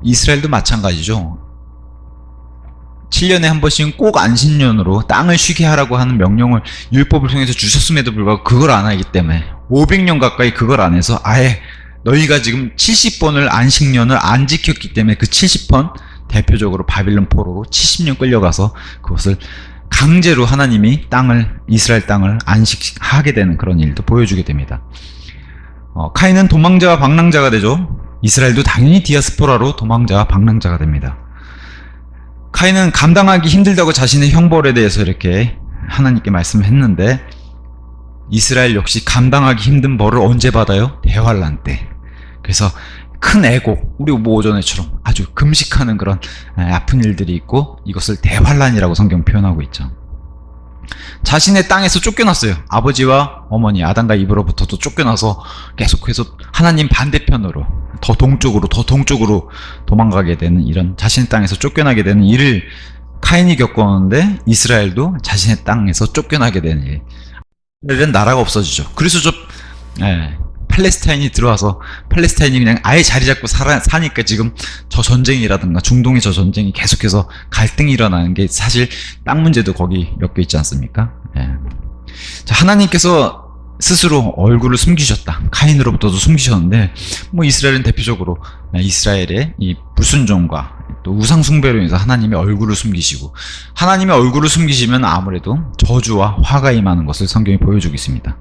이스라엘도 마찬가지죠. 7년에 한 번씩은 꼭 안식년으로 땅을 쉬게 하라고 하는 명령을 율법을 통해서 주셨음에도 불구하고 그걸 안 하기 때문에 500년 가까이 그걸 안 해서, 아예 너희가 지금 70번을 안식년을 안 지켰기 때문에 그 70번 대표적으로 바빌론 포로로 70년 끌려가서 그것을 강제로 하나님이 이스라엘 땅을 안식하게 되는 그런 일도 보여주게 됩니다. 카인은 도망자와 방랑자가 되죠. 이스라엘도 당연히 디아스포라로 도망자와 방랑자가 됩니다. 카인은 감당하기 힘들다고 자신의 형벌에 대해서 이렇게 하나님께 말씀을 했는데, 이스라엘 역시 감당하기 힘든 벌을 언제 받아요? 대환란 때. 그래서 큰 애곡, 우리 오전에처럼 아주 금식하는 그런 아픈 일들이 있고, 이것을 대환란이라고 성경 표현하고 있죠. 자신의 땅에서 쫓겨났어요. 아버지와 어머니 아담과 이브로부터도 쫓겨나서 계속해서 하나님 반대편으로 더 동쪽으로 도망가게 되는, 이런 자신의 땅에서 쫓겨나게 되는 일을 카인이 겪었는데, 이스라엘도 자신의 땅에서 쫓겨나게 되는 일. 이스라엘은 나라가 없어지죠. 그래서 팔레스타인이 들어와서 팔레스타인이 그냥 아예 자리 잡고 사니까 지금 저 전쟁이라든가 중동의 저 전쟁이 계속해서 갈등이 일어나는 게 사실 땅 문제도 거기 엮여 있지 않습니까? 예. 자, 하나님께서 스스로 얼굴을 숨기셨다. 카인으로부터도 숨기셨는데, 뭐 이스라엘은 대표적으로 이스라엘의 이 불순종과 또 우상 숭배로 인해서 하나님의 얼굴을 숨기시고, 하나님의 얼굴을 숨기시면 아무래도 저주와 화가 임하는 것을 성경이 보여주고 있습니다.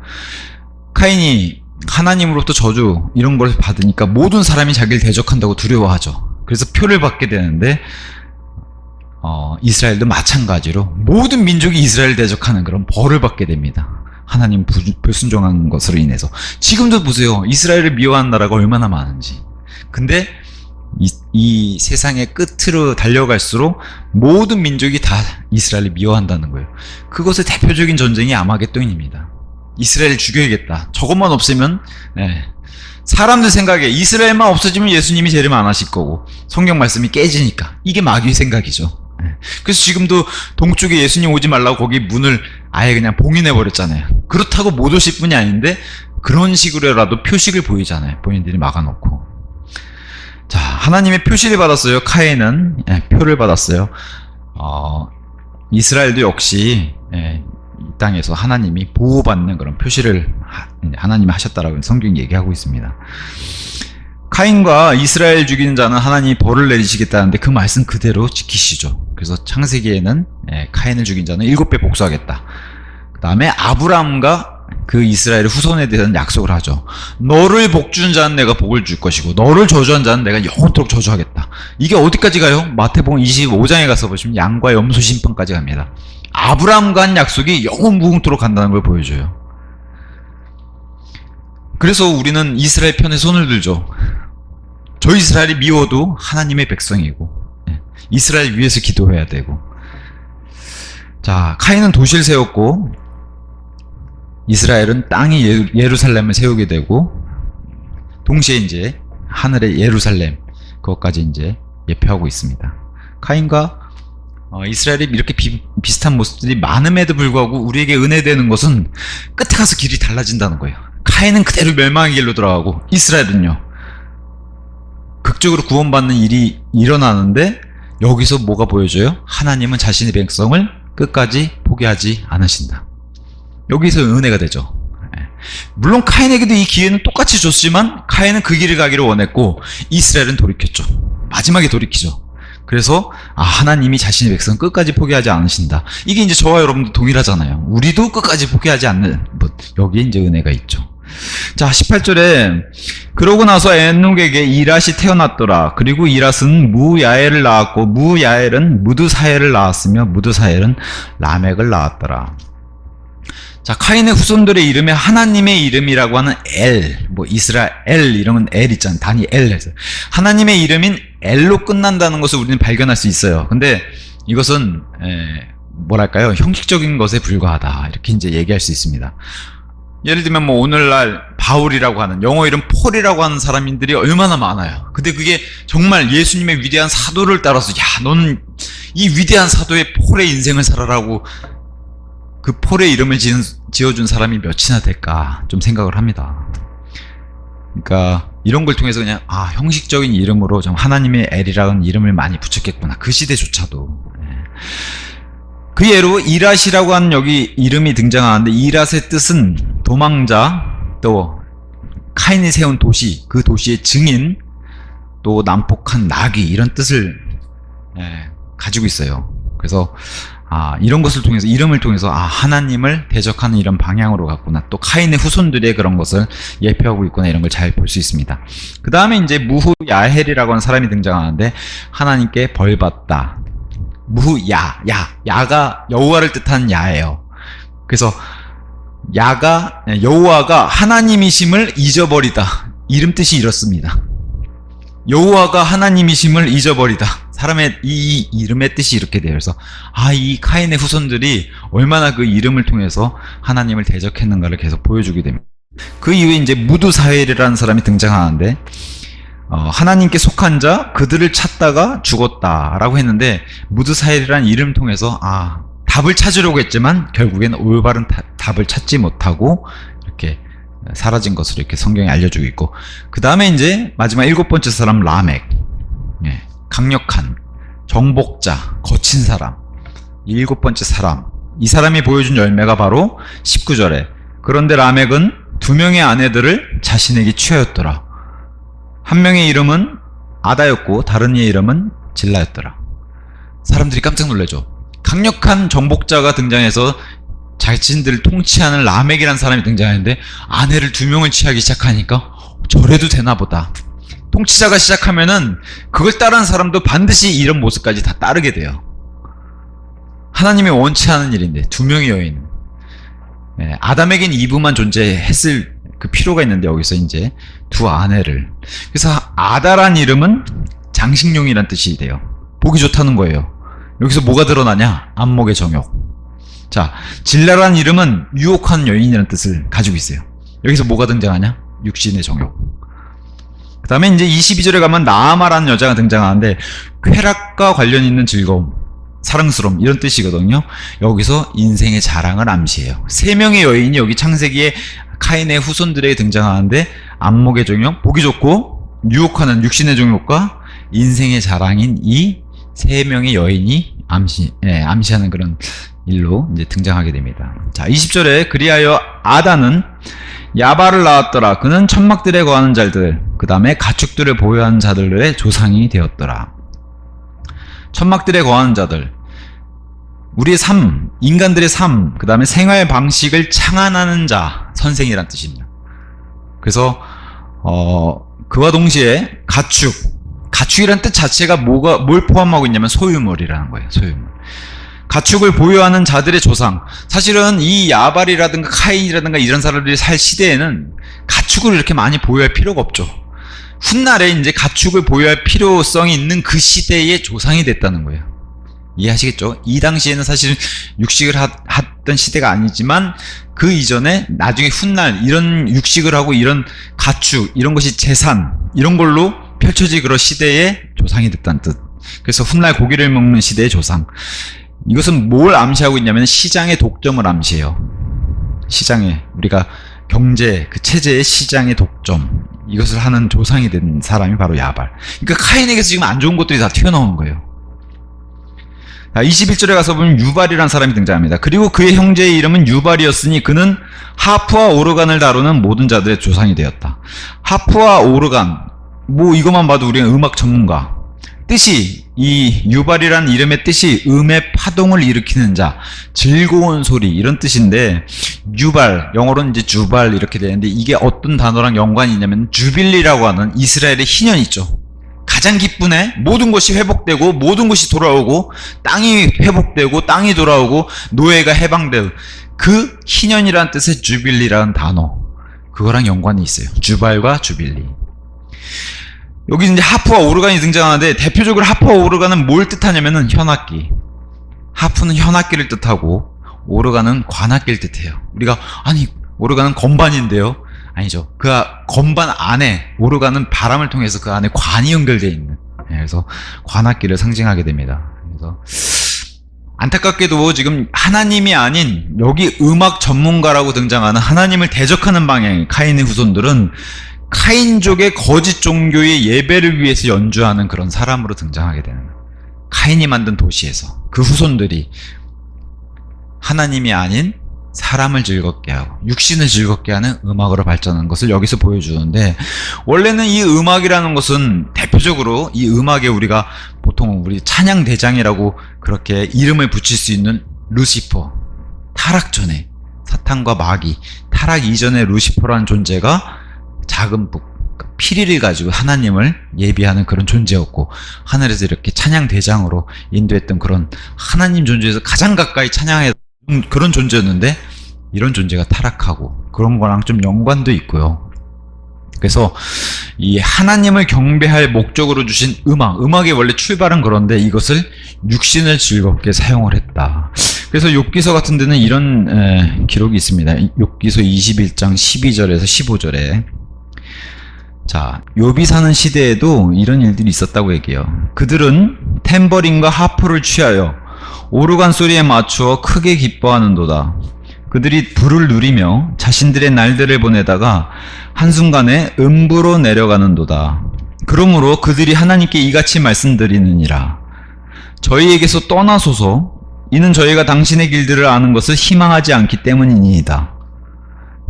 카인이 하나님으로부터 저주 이런 걸 받으니까 모든 사람이 자기를 대적한다고 두려워하죠. 그래서 표를 받게 되는데 이스라엘도 마찬가지로 모든 민족이 이스라엘을 대적하는 그런 벌을 받게 됩니다. 하나님 불순종한 것으로 인해서. 지금도 보세요. 이스라엘을 미워하는 나라가 얼마나 많은지. 근데 이 세상의 끝으로 달려갈수록 모든 민족이 다 이스라엘을 미워한다는 거예요. 그것의 대표적인 전쟁이 아마겟돈입니다. 이스라엘을 죽여야겠다. 저것만 없으면 사람들 생각에 이스라엘만 없어지면 예수님이 재림 안 하실 거고 성경 말씀이 깨지니까 이게 마귀의 생각이죠. 그래서 지금도 동쪽에 예수님 오지 말라고 거기 문을 아예 그냥 봉인해 버렸잖아요. 그렇다고 못 오실 분이 아닌데 그런 식으로라도 표식을 보이잖아요. 본인들이 막아놓고. 자, 하나님의 표시를 받았어요. 카인은 표를 받았어요. 이스라엘도 역시 이 땅에서 하나님이 보호받는 그런 표시를 하나님이 하셨다라고 성경이 얘기하고 있습니다. 카인과 이스라엘 죽이는 자는 하나님이 벌을 내리시겠다는데 그 말씀 그대로 지키시죠. 그래서 창세기에는 카인을 죽인 자는 7배 복수하겠다. 그 다음에 아브라함과 그 이스라엘 후손에 대한 약속을 하죠. 너를 복주는 자는 내가 복을 줄 것이고 너를 저주한 자는 내가 영원토록 저주하겠다. 이게 어디까지 가요? 마태복음 25장에 가서 보시면 양과 염소 심판까지 갑니다. 아브라함과 한 약속이 영원 무궁토록 간다는 걸 보여줘요. 그래서 우리는 이스라엘 편에 손을 들죠. 저 이스라엘이 미워도 하나님의 백성이고 이스라엘 위해서 기도해야 되고. 자, 카인은 도시를 세웠고 이스라엘은 땅이 예루살렘을 세우게 되고 동시에 이제 하늘의 예루살렘 그것까지 이제 예표하고 있습니다. 카인과 이스라엘이 이렇게 비슷한 모습들이 많음에도 불구하고 우리에게 은혜되는 것은 끝에 가서 길이 달라진다는 거예요. 카인은 그대로 멸망의 길로 돌아가고 이스라엘은요 극적으로 구원받는 일이 일어나는데 여기서 뭐가 보여줘요? 하나님은 자신의 백성을 끝까지 포기하지 않으신다. 여기서 은혜가 되죠. 물론 카인에게도 이 기회는 똑같이 줬지만 카인은 그 길을 가기를 원했고 이스라엘은 돌이켰죠. 마지막에 돌이키죠. 그래서 하나님이 자신의 백성 끝까지 포기하지 않으신다. 이게 이제 저와 여러분도 동일하잖아요. 우리도 끝까지 포기하지 않는 여기에 이제 은혜가 있죠. 자, 18절에 그러고 나서 에녹에게 이랏이 태어났더라. 그리고 이랏은 무야엘을 낳았고 무야엘은 무드사엘을 낳았으며 무드사엘은 라멕을 낳았더라. 자, 카인의 후손들의 이름에 하나님의 이름이라고 하는 이스라엘 이런 엘 있잖아요. 단위 엘. 하나님의 이름인 엘로 끝난다는 것을 우리는 발견할 수 있어요. 근데 이것은 뭐랄까요? 형식적인 것에 불과하다. 이렇게 이제 얘기할 수 있습니다. 예를 들면 뭐 오늘날 바울이라고 하는 영어 이름 폴이라고 하는 사람들이 얼마나 많아요. 근데 그게 정말 예수님의 위대한 사도를 따라서 너는 이 위대한 사도의 폴의 인생을 살아라고 그 폴의 이름을 지어준 사람이 몇이나 될까 좀 생각을 합니다. 그러니까 이런 걸 통해서 그냥 형식적인 이름으로 좀 하나님의 엘이라는 이름을 많이 붙였겠구나. 그 시대조차도. 그 예로 이랏이라고 하는 여기 이름이 등장하는데 이랏의 뜻은 도망자, 또 카인이 세운 도시, 그 도시의 증인, 또 난폭한 나귀 이런 뜻을 가지고 있어요. 그래서 이런 것을 통해서 이름을 통해서 하나님을 대적하는 이런 방향으로 갔구나. 또 카인의 후손들의 그런 것을 예표하고 있구나. 이런 걸 잘 볼 수 있습니다. 그 다음에 이제 무후야헬이라고 하는 사람이 등장하는데 하나님께 벌받다. 야가 여호와를 뜻하는 야예요. 그래서 여호와가 하나님이심을 잊어버리다. 이름 뜻이 이렇습니다. 여호와가 하나님이심을 잊어버리다. 사람의 이 이름의 뜻이 이렇게 돼요. 그래서 이 카인의 후손들이 얼마나 그 이름을 통해서 하나님을 대적했는가를 계속 보여주게 됩니다. 그 이후에 이제 무드사엘이라는 사람이 등장하는데 하나님께 속한 자 그들을 찾다가 죽었다라고 했는데 무드사엘이라는 이름 통해서 답을 찾으려고 했지만 결국엔 올바른 답을 찾지 못하고 이렇게 사라진 것으로 이렇게 성경이 알려주고 있고, 그 다음에 이제 마지막 7번째 사람 라멕. 예, 강력한 정복자, 거친 사람. 7번째 사람. 이 사람이 보여준 열매가 바로 19절에 그런데 라멕은 2명의 아내들을 자신에게 취하였더라. 한 명의 이름은 아다였고 다른 이의 이름은 질라였더라. 사람들이 깜짝 놀라죠. 강력한 정복자가 등장해서 자신들을 통치하는 라멕이라는 사람이 등장하는데 아내를 2명을 취하기 시작하니까 저래도 되나 보다. 통치자가 시작하면은 그걸 따르는 사람도 반드시 이런 모습까지 다 따르게 돼요. 하나님이 원치 않은 일인데 2명의 여인. 아담에겐 이브만 존재했을 그 필요가 있는데 여기서 이제 2 아내를. 그래서 아다란 이름은 장식용이란 뜻이 돼요. 보기 좋다는 거예요. 여기서 뭐가 드러나냐? 안목의 정욕. 자, 질라란 이름은 유혹하는 여인이라는 뜻을 가지고 있어요. 여기서 뭐가 등장하냐? 육신의 정욕. 그 다음에 이제 22절에 가면 나아마라는 여자가 등장하는데 쾌락과 관련 있는 즐거움, 사랑스러움 이런 뜻이거든요. 여기서 인생의 자랑을 암시해요. 3명의 여인이 여기 창세기에 카인의 후손들에게 등장하는데 안목의 정욕, 보기 좋고 유혹하는 육신의 정욕과 인생의 자랑인 이 3명의 여인이 암시하는 그런 일로 이제 등장하게 됩니다. 자, 20절에 그리하여 아다는 야발을 낳았더라. 그는 천막들에 거하는 자들, 그 다음에 가축들을 보유하는 자들의 조상이 되었더라. 천막들에 거하는 자들, 우리의 삶, 인간들의 삶, 그 다음에 생활 방식을 창안하는 자, 선생이란 뜻입니다. 그래서 그와 동시에 가축이란 뜻 자체가 뭘 포함하고 있냐면 소유물이라는 거예요. 소유물. 가축을 보유하는 자들의 조상. 사실은 이 야발이라든가 카인이라든가 이런 사람들이 살 시대에는 가축을 이렇게 많이 보유할 필요가 없죠. 훗날에 이제 가축을 보유할 필요성이 있는 그 시대의 조상이 됐다는 거예요. 이해하시겠죠? 이 당시에는 사실 육식을 했던 시대가 아니지만 그 이전에 나중에 훗날 이런 육식을 하고 이런 가축, 이런 것이 재산, 이런 걸로 펼쳐질 그런 시대의 조상이 됐다는 뜻. 그래서 훗날 고기를 먹는 시대의 조상. 이것은 뭘 암시하고 있냐면 시장의 독점을 암시해요. 시장에, 우리가 경제, 그 체제의 시장의 독점, 이것을 하는 조상이 된 사람이 바로 야발. 그러니까 카인에게서 지금 안 좋은 것들이 다 튀어나오는 거예요. 21절에 가서 보면 유발이라는 사람이 등장합니다. 그리고 그의 형제의 이름은 유발이었으니 그는 하프와 오르간을 다루는 모든 자들의 조상이 되었다. 하프와 오르간, 뭐 이것만 봐도 우리는 음악 전문가. 뜻이, 이 유발이라는 이름의 뜻이 음의 파동을 일으키는 자, 즐거운 소리, 이런 뜻인데, 유발, 영어로는 이제 주발 이렇게 되는데, 이게 어떤 단어랑 연관이 있냐면 주빌리라고 하는 이스라엘의 희년이 있죠. 가장 기쁜 해, 모든 것이 회복되고 모든 것이 돌아오고 땅이 회복되고 땅이 돌아오고 노예가 해방되고, 그 희년이라는 뜻의 주빌리라는 단어, 그거랑 연관이 있어요. 주발과 주빌리. 여기 이제 하프와 오르간이 등장하는데, 대표적으로 하프와 오르간은 뭘 뜻하냐면은 현악기. 하프는 현악기를 뜻하고 오르간은 관악기를 뜻해요. 우리가 아니 오르간은 건반인데요. 아니죠. 그 건반 안에 오르간은 바람을 통해서 그 안에 관이 연결되어 있는, 그래서 관악기를 상징하게 됩니다. 그래서 안타깝게도 지금 하나님이 아닌 여기 음악 전문가라고 등장하는 하나님을 대적하는 방향의 카인의 후손들은 카인족의 거짓 종교의 예배를 위해서 연주하는 그런 사람으로 등장하게 되는 거예요. 카인이 만든 도시에서 그 후손들이 하나님이 아닌 사람을 즐겁게 하고 육신을 즐겁게 하는 음악으로 발전하는 것을 여기서 보여주는데, 원래는 이 음악이라는 것은 대표적으로 이 음악에 우리가 보통 우리 찬양 대장이라고 그렇게 이름을 붙일 수 있는 루시퍼, 타락 전에 사탄과 마귀, 타락 이전의 루시퍼라는 존재가 작은 북, 피리를 가지고 하나님을 예비하는 그런 존재였고, 하늘에서 이렇게 찬양 대장으로 인도했던 그런 하나님 존재에서 가장 가까이 찬양했던 그런 존재였는데, 이런 존재가 타락하고 그런 거랑 좀 연관도 있고요. 그래서 이 하나님을 경배할 목적으로 주신 음악의 원래 출발은 그런데 이것을 육신을 즐겁게 사용을 했다. 그래서 욥기서 같은 데는 이런 기록이 있습니다. 욥기서 21장 12절에서 15절에 자, 욥이 사는 시대에도 이런 일들이 있었다고 얘기해요. 그들은 탬버린과 하프를 취하여 오르간 소리에 맞추어 크게 기뻐하는도다. 그들이 불을 누리며 자신들의 날들을 보내다가 한순간에 음부로 내려가는도다. 그러므로 그들이 하나님께 이같이 말씀드리느니라. 저희에게서 떠나소서. 이는 저희가 당신의 길들을 아는 것을 희망하지 않기 때문이니이다.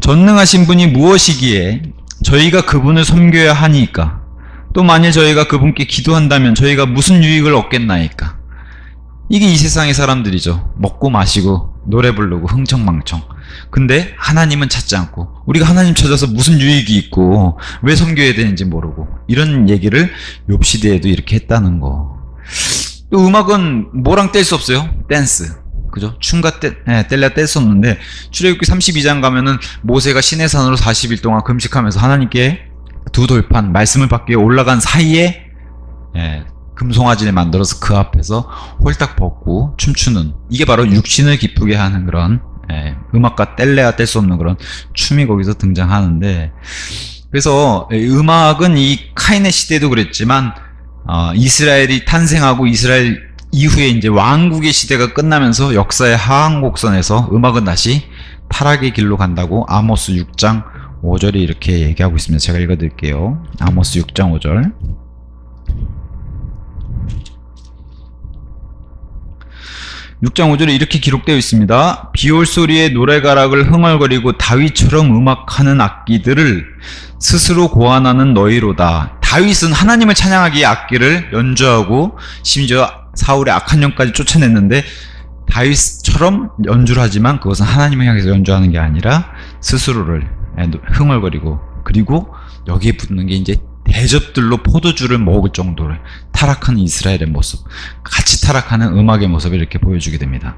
전능하신 분이 무엇이기에 저희가 그분을 섬겨야 하니까? 또 만일 저희가 그분께 기도한다면 저희가 무슨 유익을 얻겠나이까? 이게 이 세상의 사람들이죠. 먹고 마시고 노래 부르고 흥청망청. 근데 하나님은 찾지 않고, 우리가 하나님 찾아서 무슨 유익이 있고 왜 섬겨야 되는지 모르고, 이런 얘기를 욥시대에도 이렇게 했다는 거. 또 음악은 뭐랑 뗄 수 없어요? 댄스. 그죠? 춤과 뗄래야 뗄 수 없는데, 출애굽기 32장 가면은 모세가 시내산으로 40일 동안 금식하면서 하나님께 두 돌판 말씀을 받기 위해 올라간 사이에 금송아지를 만들어서 그 앞에서 홀딱 벗고 춤추는, 이게 바로 육신을 기쁘게 하는 그런 음악과 뗄래야 뗄 수 없는 그런 춤이 거기서 등장하는데, 그래서 음악은 이 카인의 시대도 그랬지만 이스라엘이 탄생하고 이스라엘 이후에 이제 왕국의 시대가 끝나면서 역사의 하강곡선에서 음악은 다시 타락의 길로 간다고 아모스 6장 5절이 이렇게 얘기하고 있습니다. 제가 읽어드릴게요. 아모스 6장 5절. (6장 5절에) 이렇게 기록되어 있습니다. 비올 소리에 노래가락을 흥얼거리고 다윗처럼 음악하는 악기들을 스스로 고안하는 너희로다. 다윗은 하나님을 찬양하기에 악기를 연주하고 심지어 사울의 악한 영까지 쫓아냈는데, 다윗처럼 연주를 하지만 그것은 하나님을 향해서 연주하는 게 아니라 스스로를 흥얼거리고, 그리고 여기에 붙는 게 이제 대접들로 포도주를 먹을 정도로 타락하는 이스라엘의 모습, 같이 타락하는 음악의 모습을 이렇게 보여주게 됩니다.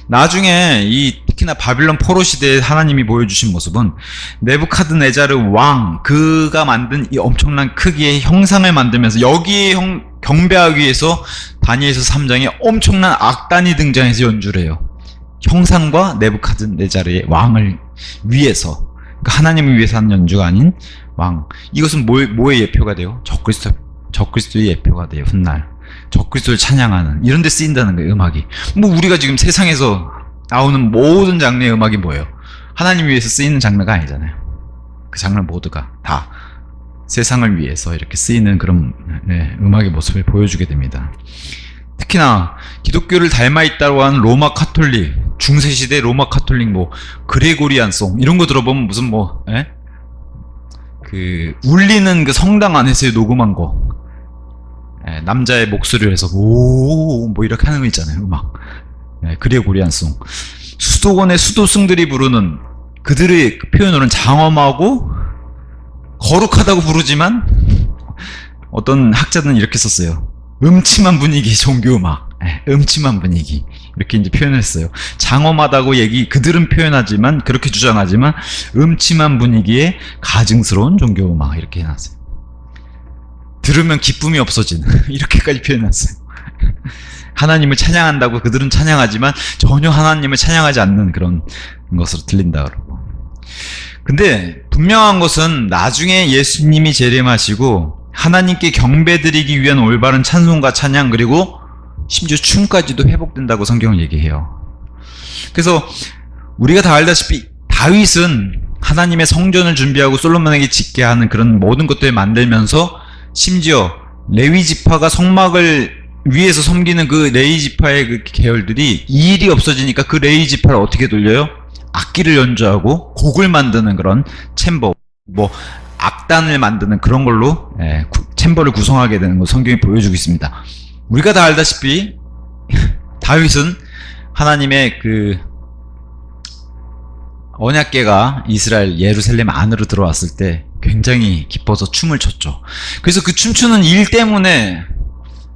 나중에 특히나 바빌론 포로 시대에 하나님이 보여주신 모습은 네부카드네자르 왕, 그가 만든 이 엄청난 크기의 형상을 만들면서 여기에 경배하기 위해서 다니엘서 3장에 엄청난 악단이 등장해서 연주를 해요. 형상과 네부카드네자르의 왕을 위해서, 그러니까 하나님을 위해서 하는 연주가 아닌 왕. 이것은 뭐의 예표가 돼요? 적그리스도의 예표가 돼요. 훗날 적그리스도를 찬양하는, 이런 데 쓰인다는 거예요, 음악이. 우리가 지금 세상에서 나오는 모든 장르의 음악이 뭐예요? 하나님 위해서 쓰이는 장르가 아니잖아요. 그 장르 모두가 다 세상을 위해서 이렇게 쓰이는 그런 음악의 모습을 보여주게 됩니다. 특히나 기독교를 닮아 있다고 하는 로마 카톨릭, 중세시대 로마 카톨릭 그레고리안송 이런 거 들어보면 무슨 울리는 그 성당 안에서의 녹음한 거, 남자의 목소리를 해서 이렇게 하는 거 있잖아요, 음악. 그레고리안송. 수도권의 수도승들이 부르는, 그들의 표현으로는 장엄하고 거룩하다고 부르지만 어떤 학자들은 이렇게 썼어요. 음침한 분위기 종교음악. 음침한 분위기. 이렇게 이제 표현했어요. 장엄하다고 그들은 표현하지만, 그렇게 주장하지만, 음침한 분위기에 가증스러운 종교음악. 이렇게 해놨어요. 들으면 기쁨이 없어지는. 이렇게까지 표현했어요. 하나님을 찬양한다고 그들은 찬양하지만, 전혀 하나님을 찬양하지 않는 그런 것으로 들린다 그러고. 근데, 분명한 것은 나중에 예수님이 재림하시고, 하나님께 경배드리기 위한 올바른 찬송과 찬양, 그리고 심지어 춤까지도 회복된다고 성경은 얘기해요. 그래서 우리가 다 알다시피 다윗은 하나님의 성전을 준비하고 솔로몬에게 짓게 하는 그런 모든 것들을 만들면서, 심지어 레위 지파가 성막을 위에서 섬기는 그 레위 지파의 그 계열들이 이 일이 없어지니까 그 레위 지파를 어떻게 돌려요? 악기를 연주하고 곡을 만드는 그런 챔버, 악단을 만드는 그런 걸로 챔버를 구성하게 되는 거 성경이 보여주고 있습니다. 우리가 다 알다시피 다윗은 하나님의 그 언약궤가 이스라엘 예루살렘 안으로 들어왔을 때 굉장히 기뻐서 춤을 췄죠. 그래서 그 춤추는 일 때문에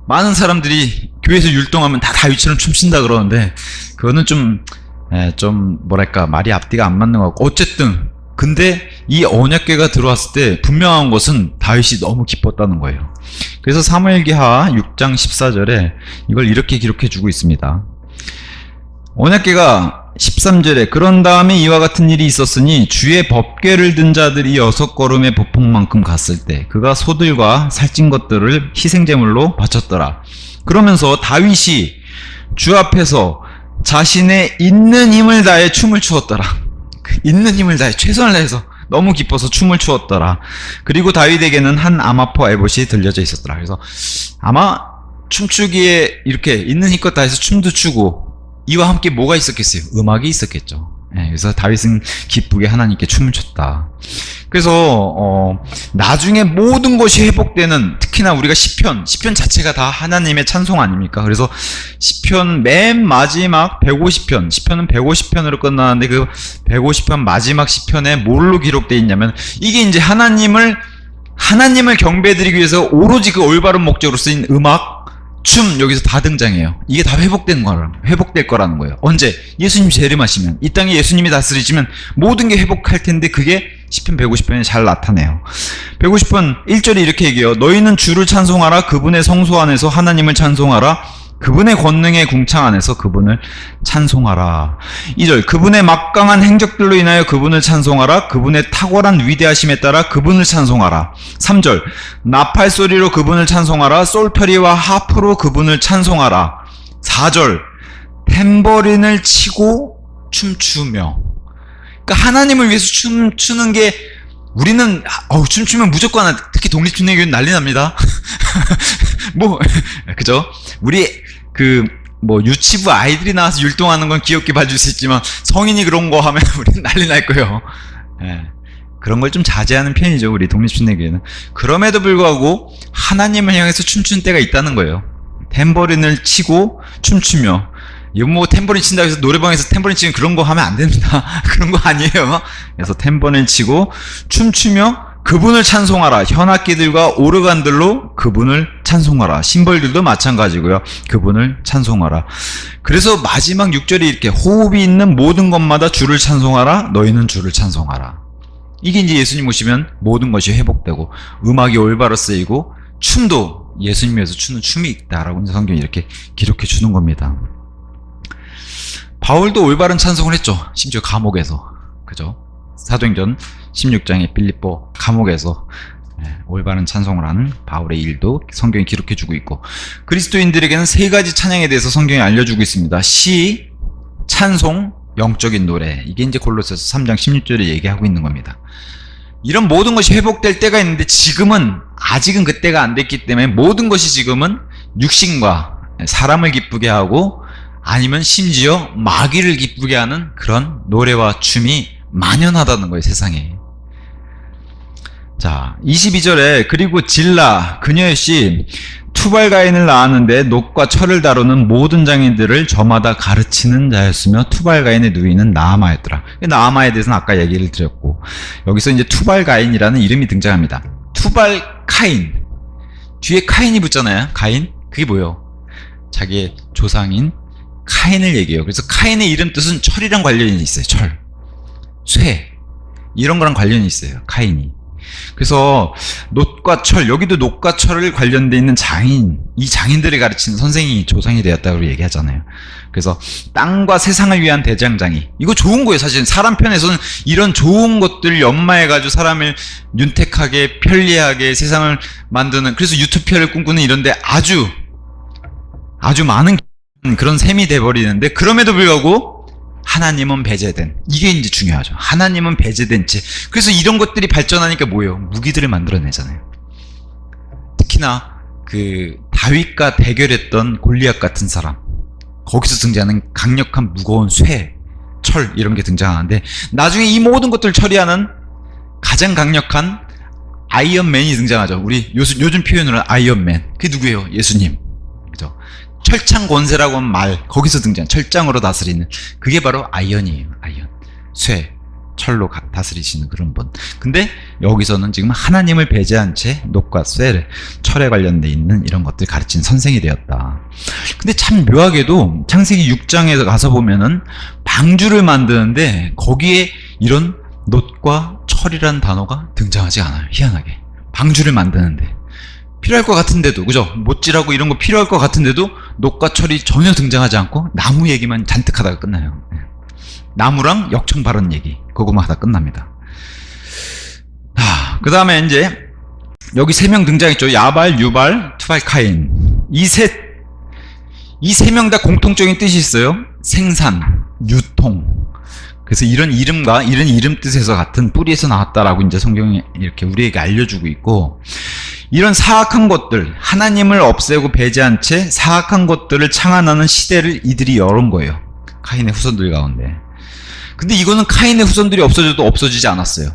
많은 사람들이 교회에서 율동하면 다 다윗처럼 춤춘다 그러는데, 그거는 좀 뭐랄까 말이 앞뒤가 안 맞는 것 같고, 어쨌든 근데 이 언약궤가 들어왔을 때 분명한 것은 다윗이 너무 기뻤다는 거예요. 그래서 사무엘기하 6장 14절에 이걸 이렇게 기록해 주고 있습니다. 언약궤가 13절에 그런 다음에 이와 같은 일이 있었으니 주의 법궤를 든 자들이 6걸음의 보폭만큼 갔을 때 그가 소들과 살찐 것들을 희생제물로 바쳤더라. 그러면서 다윗이 주 앞에서 자신의 있는 힘을 다해 춤을 추었더라. 있는 힘을 다해 최선을 다해서 너무 기뻐서 춤을 추었더라. 그리고 다윗에게는 한 아마포 에봇이 들려져 있었더라. 그래서 아마 춤추기에 이렇게 있는 힘껏 다해서 춤도 추고 이와 함께 뭐가 있었겠어요? 음악이 있었겠죠. 그래서 다윗은 기쁘게 하나님께 춤을 췄다. 그래서 나중에 모든 것이 회복되는, 특히나 우리가 시편 자체가 다 하나님의 찬송 아닙니까? 그래서 시편 맨 마지막 150편, 시편은 150편으로 끝나는데 그 150편 마지막 시편에 뭘로 기록되어 있냐면, 이게 이제 하나님을 경배드리기 위해서 오로지 그 올바른 목적으로 쓰인 음악, 춤, 여기서 다 등장해요. 이게 다 회복될 거라는 거예요. 언제? 예수님 재림하시면, 이 땅에 예수님이 다스리시면 모든 게 회복할 텐데, 그게 시편 150편에 잘 나타내요. 150편 1절에 이렇게 얘기해요. 너희는 주를 찬송하라. 그분의 성소 안에서 하나님을 찬송하라. 그분의 권능의 궁창 안에서 그분을 찬송하라. 2절, 그분의 막강한 행적들로 인하여 그분을 찬송하라. 그분의 탁월한 위대하심에 따라 그분을 찬송하라. 3절, 나팔 소리로 그분을 찬송하라. 솔터리와 하프로 그분을 찬송하라. 4절, 탬버린을 치고 춤추며. 그러니까 하나님을 위해서 춤추는 게, 우리는 춤추면 무조건, 특히 독립춘회교는 난리 납니다. 그죠? 우리 유치부 아이들이 나와서 율동하는 건 귀엽게 봐줄 수 있지만, 성인이 그런 거 하면 우리는 난리 날 거예요. 그런 걸 좀 자제하는 편이죠, 우리 독립춘회교회는. 그럼에도 불구하고 하나님을 향해서 춤추는 때가 있다는 거예요. 탬버린을 치고 춤추며. 이거 탬버린 친다고 해서 노래방에서 탬버린 치는 그런 거 하면 안 됩니다. 그런 거 아니에요. 그래서 탬버린 치고 춤추며 그분을 찬송하라. 현악기들과 오르간들로 그분을 찬송하라. 심벌들도 마찬가지고요. 그분을 찬송하라. 그래서 마지막 6절이 이렇게, 호흡이 있는 모든 것마다 주를 찬송하라. 너희는 주를 찬송하라. 이게 이제 예수님 오시면 모든 것이 회복되고 음악이 올바로 쓰이고 춤도 예수님 위해서 추는 춤이 있다라고 성경이 이렇게 기록해 주는 겁니다. 바울도 올바른 찬송을 했죠. 심지어 감옥에서. 그죠? 사도행전 16장의 빌립보 감옥에서 올바른 찬송을 하는 바울의 일도 성경이 기록해주고 있고, 그리스도인들에게는 3가지 찬양에 대해서 성경이 알려주고 있습니다. 시, 찬송, 영적인 노래. 이게 이제 골로새서 3장 16절에 얘기하고 있는 겁니다. 이런 모든 것이 회복될 때가 있는데, 아직은 그때가 안 됐기 때문에 모든 것이 지금은 육신과 사람을 기쁘게 하고, 아니면 심지어 마귀를 기쁘게 하는 그런 노래와 춤이 만연하다는 거예요, 세상에. 자, 22절에, 그리고 질라 그녀의 씨 투발가인을 낳았는데 놋과 철을 다루는 모든 장인들을 저마다 가르치는 자였으며 투발가인의 누이는 나아마였더라. 나아마에 대해서는 아까 얘기를 드렸고, 여기서 이제 투발가인이라는 이름이 등장합니다. 투발카인, 뒤에 카인이 붙잖아요. 카인, 그게 뭐예요? 자기의 조상인 카인을 얘기해요. 그래서 카인의 이름 뜻은 철이랑 관련이 있어요. 철, 쇠, 이런 거랑 관련이 있어요, 카인이. 그래서 놋과 철, 여기도 놋과 철을 관련돼 있는 장인, 이 장인들이 가르치는 선생이 조상이 되었다고 얘기하잖아요. 그래서 땅과 세상을 위한 대장장이, 이거 좋은 거예요. 사실 사람 편에서는 이런 좋은 것들 연마해가지고 사람을 윤택하게 편리하게 세상을 만드는, 그래서 유토피아를 꿈꾸는 이런데 아주 많은 그런 셈이 돼버리는데, 그럼에도 불구하고 하나님은 배제된, 이게 이제 중요하죠. 하나님은 배제된 채. 그래서 이런 것들이 발전하니까 뭐예요? 무기들을 만들어내잖아요. 특히나 다윗과 대결했던 골리앗 같은 사람, 거기서 등장하는 강력한 무거운 쇠, 철, 이런 게 등장하는데, 나중에 이 모든 것들을 처리하는 가장 강력한 아이언맨이 등장하죠. 우리 요즘 표현으로 아이언맨, 그게 누구예요? 예수님. 그죠? 철장 권세라고 하는 말, 거기서 등장, 철장으로 다스리는, 그게 바로 아이언이에요. 아이언, 쇠, 철로 다스리시는 그런 분. 근데 여기서는 지금 하나님을 배제한 채 놋과 쇠를, 철에 관련돼 있는 이런 것들 가르치는 선생이 되었다. 근데 참 묘하게도 창세기 6장에 가서 보면은 방주를 만드는데 거기에 이런 놋과 철이라는 단어가 등장하지 않아요. 희한하게. 방주를 만드는데 필요할 것 같은데도, 그죠? 못질하고 이런 거 필요할 것 같은데도 놋과 철이 전혀 등장하지 않고 나무 얘기만 잔뜩 하다가 끝나요. 나무랑 역청 발언 얘기, 그거만 하다 끝납니다. 그 다음에 이제 여기 3명 등장했죠. 야발, 유발, 투발, 카인. 이 세 명 다 공통적인 뜻이 있어요. 생산, 유통. 그래서 이런 이름과 이런 이름 뜻에서 같은 뿌리에서 나왔다라고 이제 성경이 이렇게 우리에게 알려주고 있고, 이런 사악한 것들, 하나님을 없애고 배제한 채 사악한 것들을 창안하는 시대를 이들이 열은 거예요. 카인의 후손들 가운데. 근데 이거는 카인의 후손들이 없어져도 없어지지 않았어요.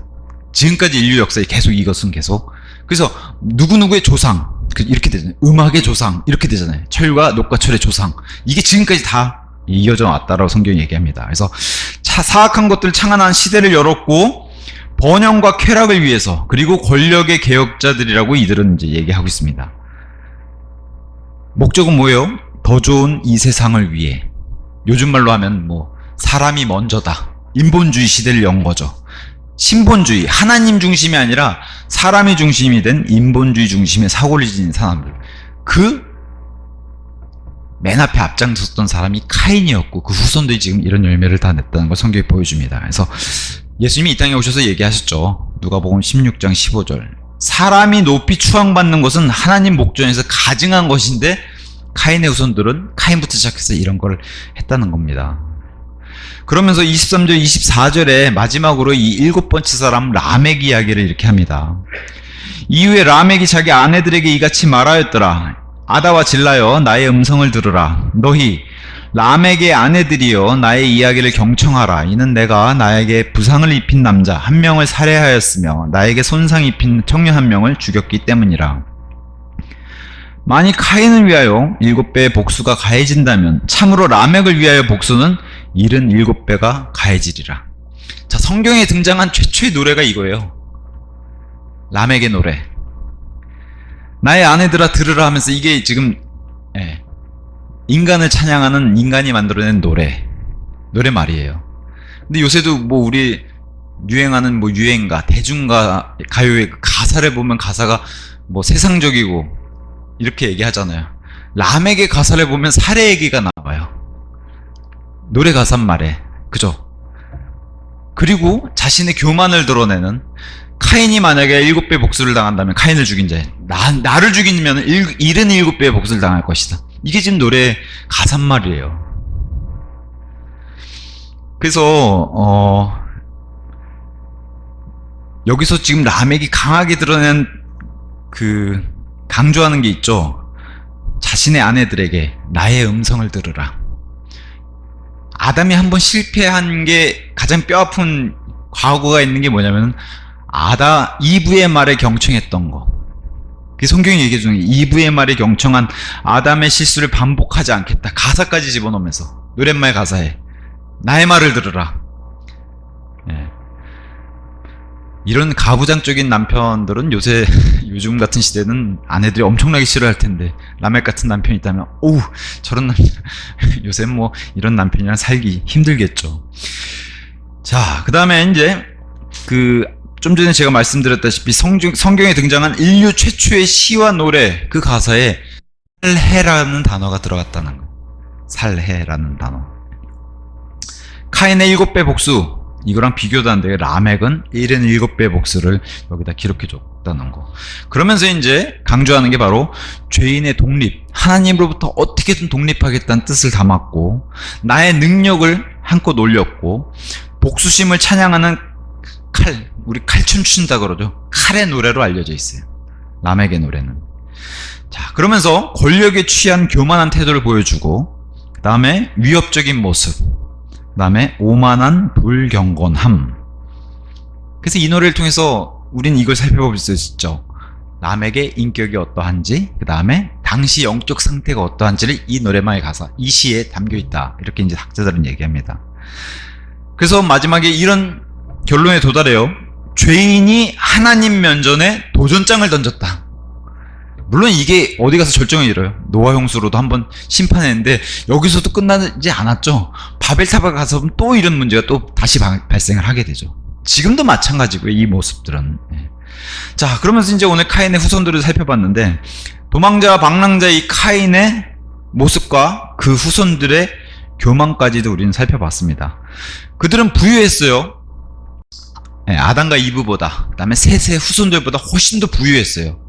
지금까지 인류 역사에 계속 이것은 계속. 그래서 누구누구의 조상, 이렇게 되잖아요. 음악의 조상, 이렇게 되잖아요. 철과 녹과 철의 조상. 이게 지금까지 다 이어져 왔다라고 성경이 얘기합니다. 그래서 사악한 것들을 창안한 시대를 열었고, 번영과 쾌락을 위해서, 그리고 권력의 개혁자들이라고 이들은 이제 얘기하고 있습니다. 목적은 뭐예요? 더 좋은 이 세상을 위해. 요즘 말로 하면 사람이 먼저다. 인본주의 시대를 연 거죠. 신본주의, 하나님 중심이 아니라 사람이 중심이 된 인본주의 중심의 사고를 지닌 사람들. 맨 앞에 앞장섰던 사람이 카인이었고, 그 후손들이 지금 이런 열매를 다 냈다는 걸 성경이 보여줍니다. 그래서 예수님이 이 땅에 오셔서 얘기하셨죠. 누가복음 16장 15절. 사람이 높이 추앙받는 것은 하나님 목전에서 가증한 것인데, 카인의 후손들은 카인부터 시작해서 이런 걸 했다는 겁니다. 그러면서 23절, 24절에 마지막으로 이 일곱 번째 사람 라멕 이야기를 이렇게 합니다. 이후에 라멕이 자기 아내들에게 이같이 말하였더라. 아다와 질라여 나의 음성을 들으라. 너희 라멕의 아내들이여 나의 이야기를 경청하라. 이는 내가 나에게 부상을 입힌 남자 한 명을 살해하였으며 나에게 손상 입힌 청년 한 명을 죽였기 때문이라. 만일 카인을 위하여 7배의 복수가 가해진다면 참으로 라멕을 위하여 복수는 77배가 가해지리라. 자, 성경에 등장한 최초의 노래가 이거예요. 라멕의 노래. 나의 아내들아 들으라 하면서, 이게 지금 인간을 찬양하는 인간이 만들어낸 노래말이에요. 근데 요새도 우리 유행하는 유행가, 대중가, 가요의 가사를 보면 가사가 세상적이고 이렇게 얘기하잖아요. 라멕의 가사를 보면 살해 얘기가 나와요. 노래 가사 말에. 그죠? 그리고 자신의 교만을 드러내는, 카인이 만약에 7배 복수를 당한다면 카인을 죽인 자, 나를 죽이면 77배의 복수를 당할 것이다. 이게 지금 노래 가사말이에요. 그래서 여기서 지금 라멕이 강하게 드러낸 강조하는 게 있죠. 자신의 아내들에게 나의 음성을 들으라. 아담이 한번 실패한 게 가장 뼈아픈 과거가 있는 게 뭐냐면, 이브의 말에 경청했던 거. 그 성경이 얘기해 주는 게, 이브의 말에 경청한 아담의 실수를 반복하지 않겠다. 가사까지 집어넣으면서, 노랫말 가사에 나의 말을 들으라. 이런 가부장적인 남편들은 요즘 같은 시대는 아내들이 엄청나게 싫어할 텐데, 라멕 같은 남편이 있다면, 저런 남편, 요새 이런 남편이랑 살기 힘들겠죠. 자, 그 다음에 이제, 좀 전에 제가 말씀드렸다시피 성경에 등장한 인류 최초의 시와 노래, 그 가사에 살해라는 단어가 들어갔다는 거. 살해라는 단어. 카인의 7배 복수, 이거랑 비교도 안 되게 라멕은 77배 복수를 여기다 기록해 줬다는 거. 그러면서 이제 강조하는 게 바로 죄인의 독립, 하나님으로부터 어떻게든 독립하겠다는 뜻을 담았고, 나의 능력을 한껏 올렸고, 복수심을 찬양하는 우리 칼춤 춘다 그러죠. 칼의 노래로 알려져 있어요. 라멕의 노래는. 자, 그러면서 권력에 취한 교만한 태도를 보여주고, 그 다음에 위협적인 모습, 그 다음에 오만한 불경건함. 그래서 이 노래를 통해서 우린 이걸 살펴볼 수 있죠. 라멕의 인격이 어떠한지, 그 다음에 당시 영적 상태가 어떠한지를 이 노래만의 가사, 이 시에 담겨 있다. 이렇게 이제 학자들은 얘기합니다. 그래서 마지막에 이런 결론에 도달해요. 죄인이 하나님 면전에 도전장을 던졌다. 물론 이게 어디 가서 절정을 이뤄요. 노아 홍수로도 한번 심판했는데 여기서도 끝나지 않았죠. 바벨탑에 가서 또 이런 문제가 또 다시 발생을 하게 되죠. 지금도 마찬가지고요, 이 모습들은. 자, 그러면서 이제 오늘 카인의 후손들을 살펴봤는데, 도망자와 방랑자의 이 카인의 모습과 그 후손들의 교만까지도 우리는 살펴봤습니다. 그들은 부유했어요. 아담과 이브보다, 그 다음에 셋의 후손들보다 훨씬 더 부유했어요.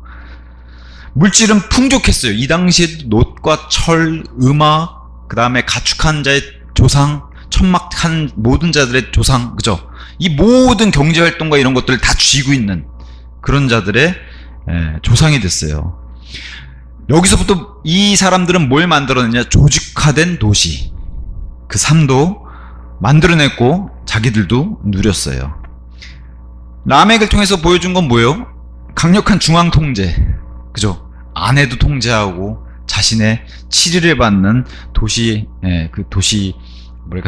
물질은 풍족했어요. 이 당시에 놋과 철, 음악, 그 다음에 가축한 자의 조상, 천막한 모든 자들의 조상, 그죠? 이 모든 경제활동과 이런 것들을 다 쥐고 있는 그런 자들의 조상이 됐어요. 여기서부터 이 사람들은 뭘 만들어냈냐? 조직화된 도시. 그 삶도 만들어냈고 자기들도 누렸어요. 라멕을 통해서 보여준 건 뭐예요? 강력한 중앙 통제. 그죠? 아내도 통제하고 자신의 치리를 받는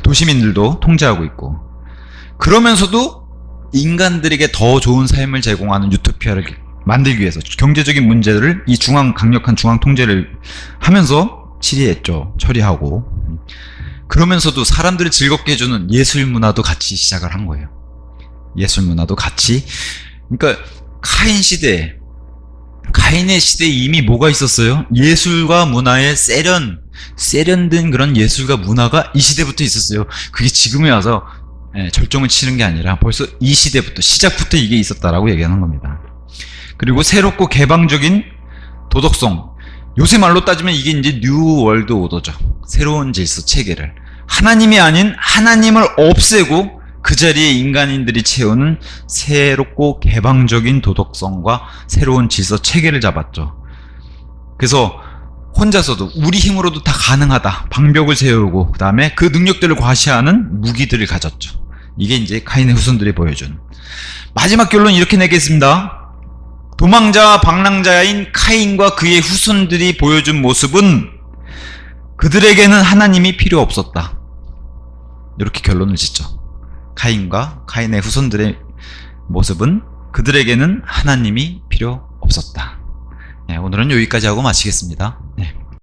도시민들도 통제하고 있고, 그러면서도 인간들에게 더 좋은 삶을 제공하는 유토피아를 만들기 위해서 경제적인 문제들을 이 강력한 중앙 통제를 하면서 처리하고, 그러면서도 사람들을 즐겁게 해주는 예술 문화도 같이 시작을 한 거예요. 예술 문화도 같이. 그러니까 카인의 시대에 이미 뭐가 있었어요? 예술과 문화의 세련된 그런 예술과 문화가 이 시대부터 있었어요. 그게 지금에 와서 절정을 치는 게 아니라 벌써 이 시작부터 이게 있었다라고 얘기하는 겁니다. 그리고 새롭고 개방적인 도덕성. 요새 말로 따지면 이게 이제 뉴 월드 오더죠. 새로운 질서 체계를. 하나님이 아닌 하나님을 없애고 그 자리에 인간인들이 채우는 새롭고 개방적인 도덕성과 새로운 질서 체계를 잡았죠. 그래서 혼자서도 우리 힘으로도 다 가능하다. 방벽을 세우고 그 다음에 그 능력들을 과시하는 무기들을 가졌죠. 이게 이제 카인의 후손들이 보여준. 마지막 결론 이렇게 내겠습니다. 도망자와 방랑자인 카인과 그의 후손들이 보여준 모습은 그들에게는 하나님이 필요 없었다. 이렇게 결론을 짓죠. 카인과 카인의 후손들의 모습은 그들에게는 하나님이 필요 없었다. 오늘은 여기까지 하고 마치겠습니다.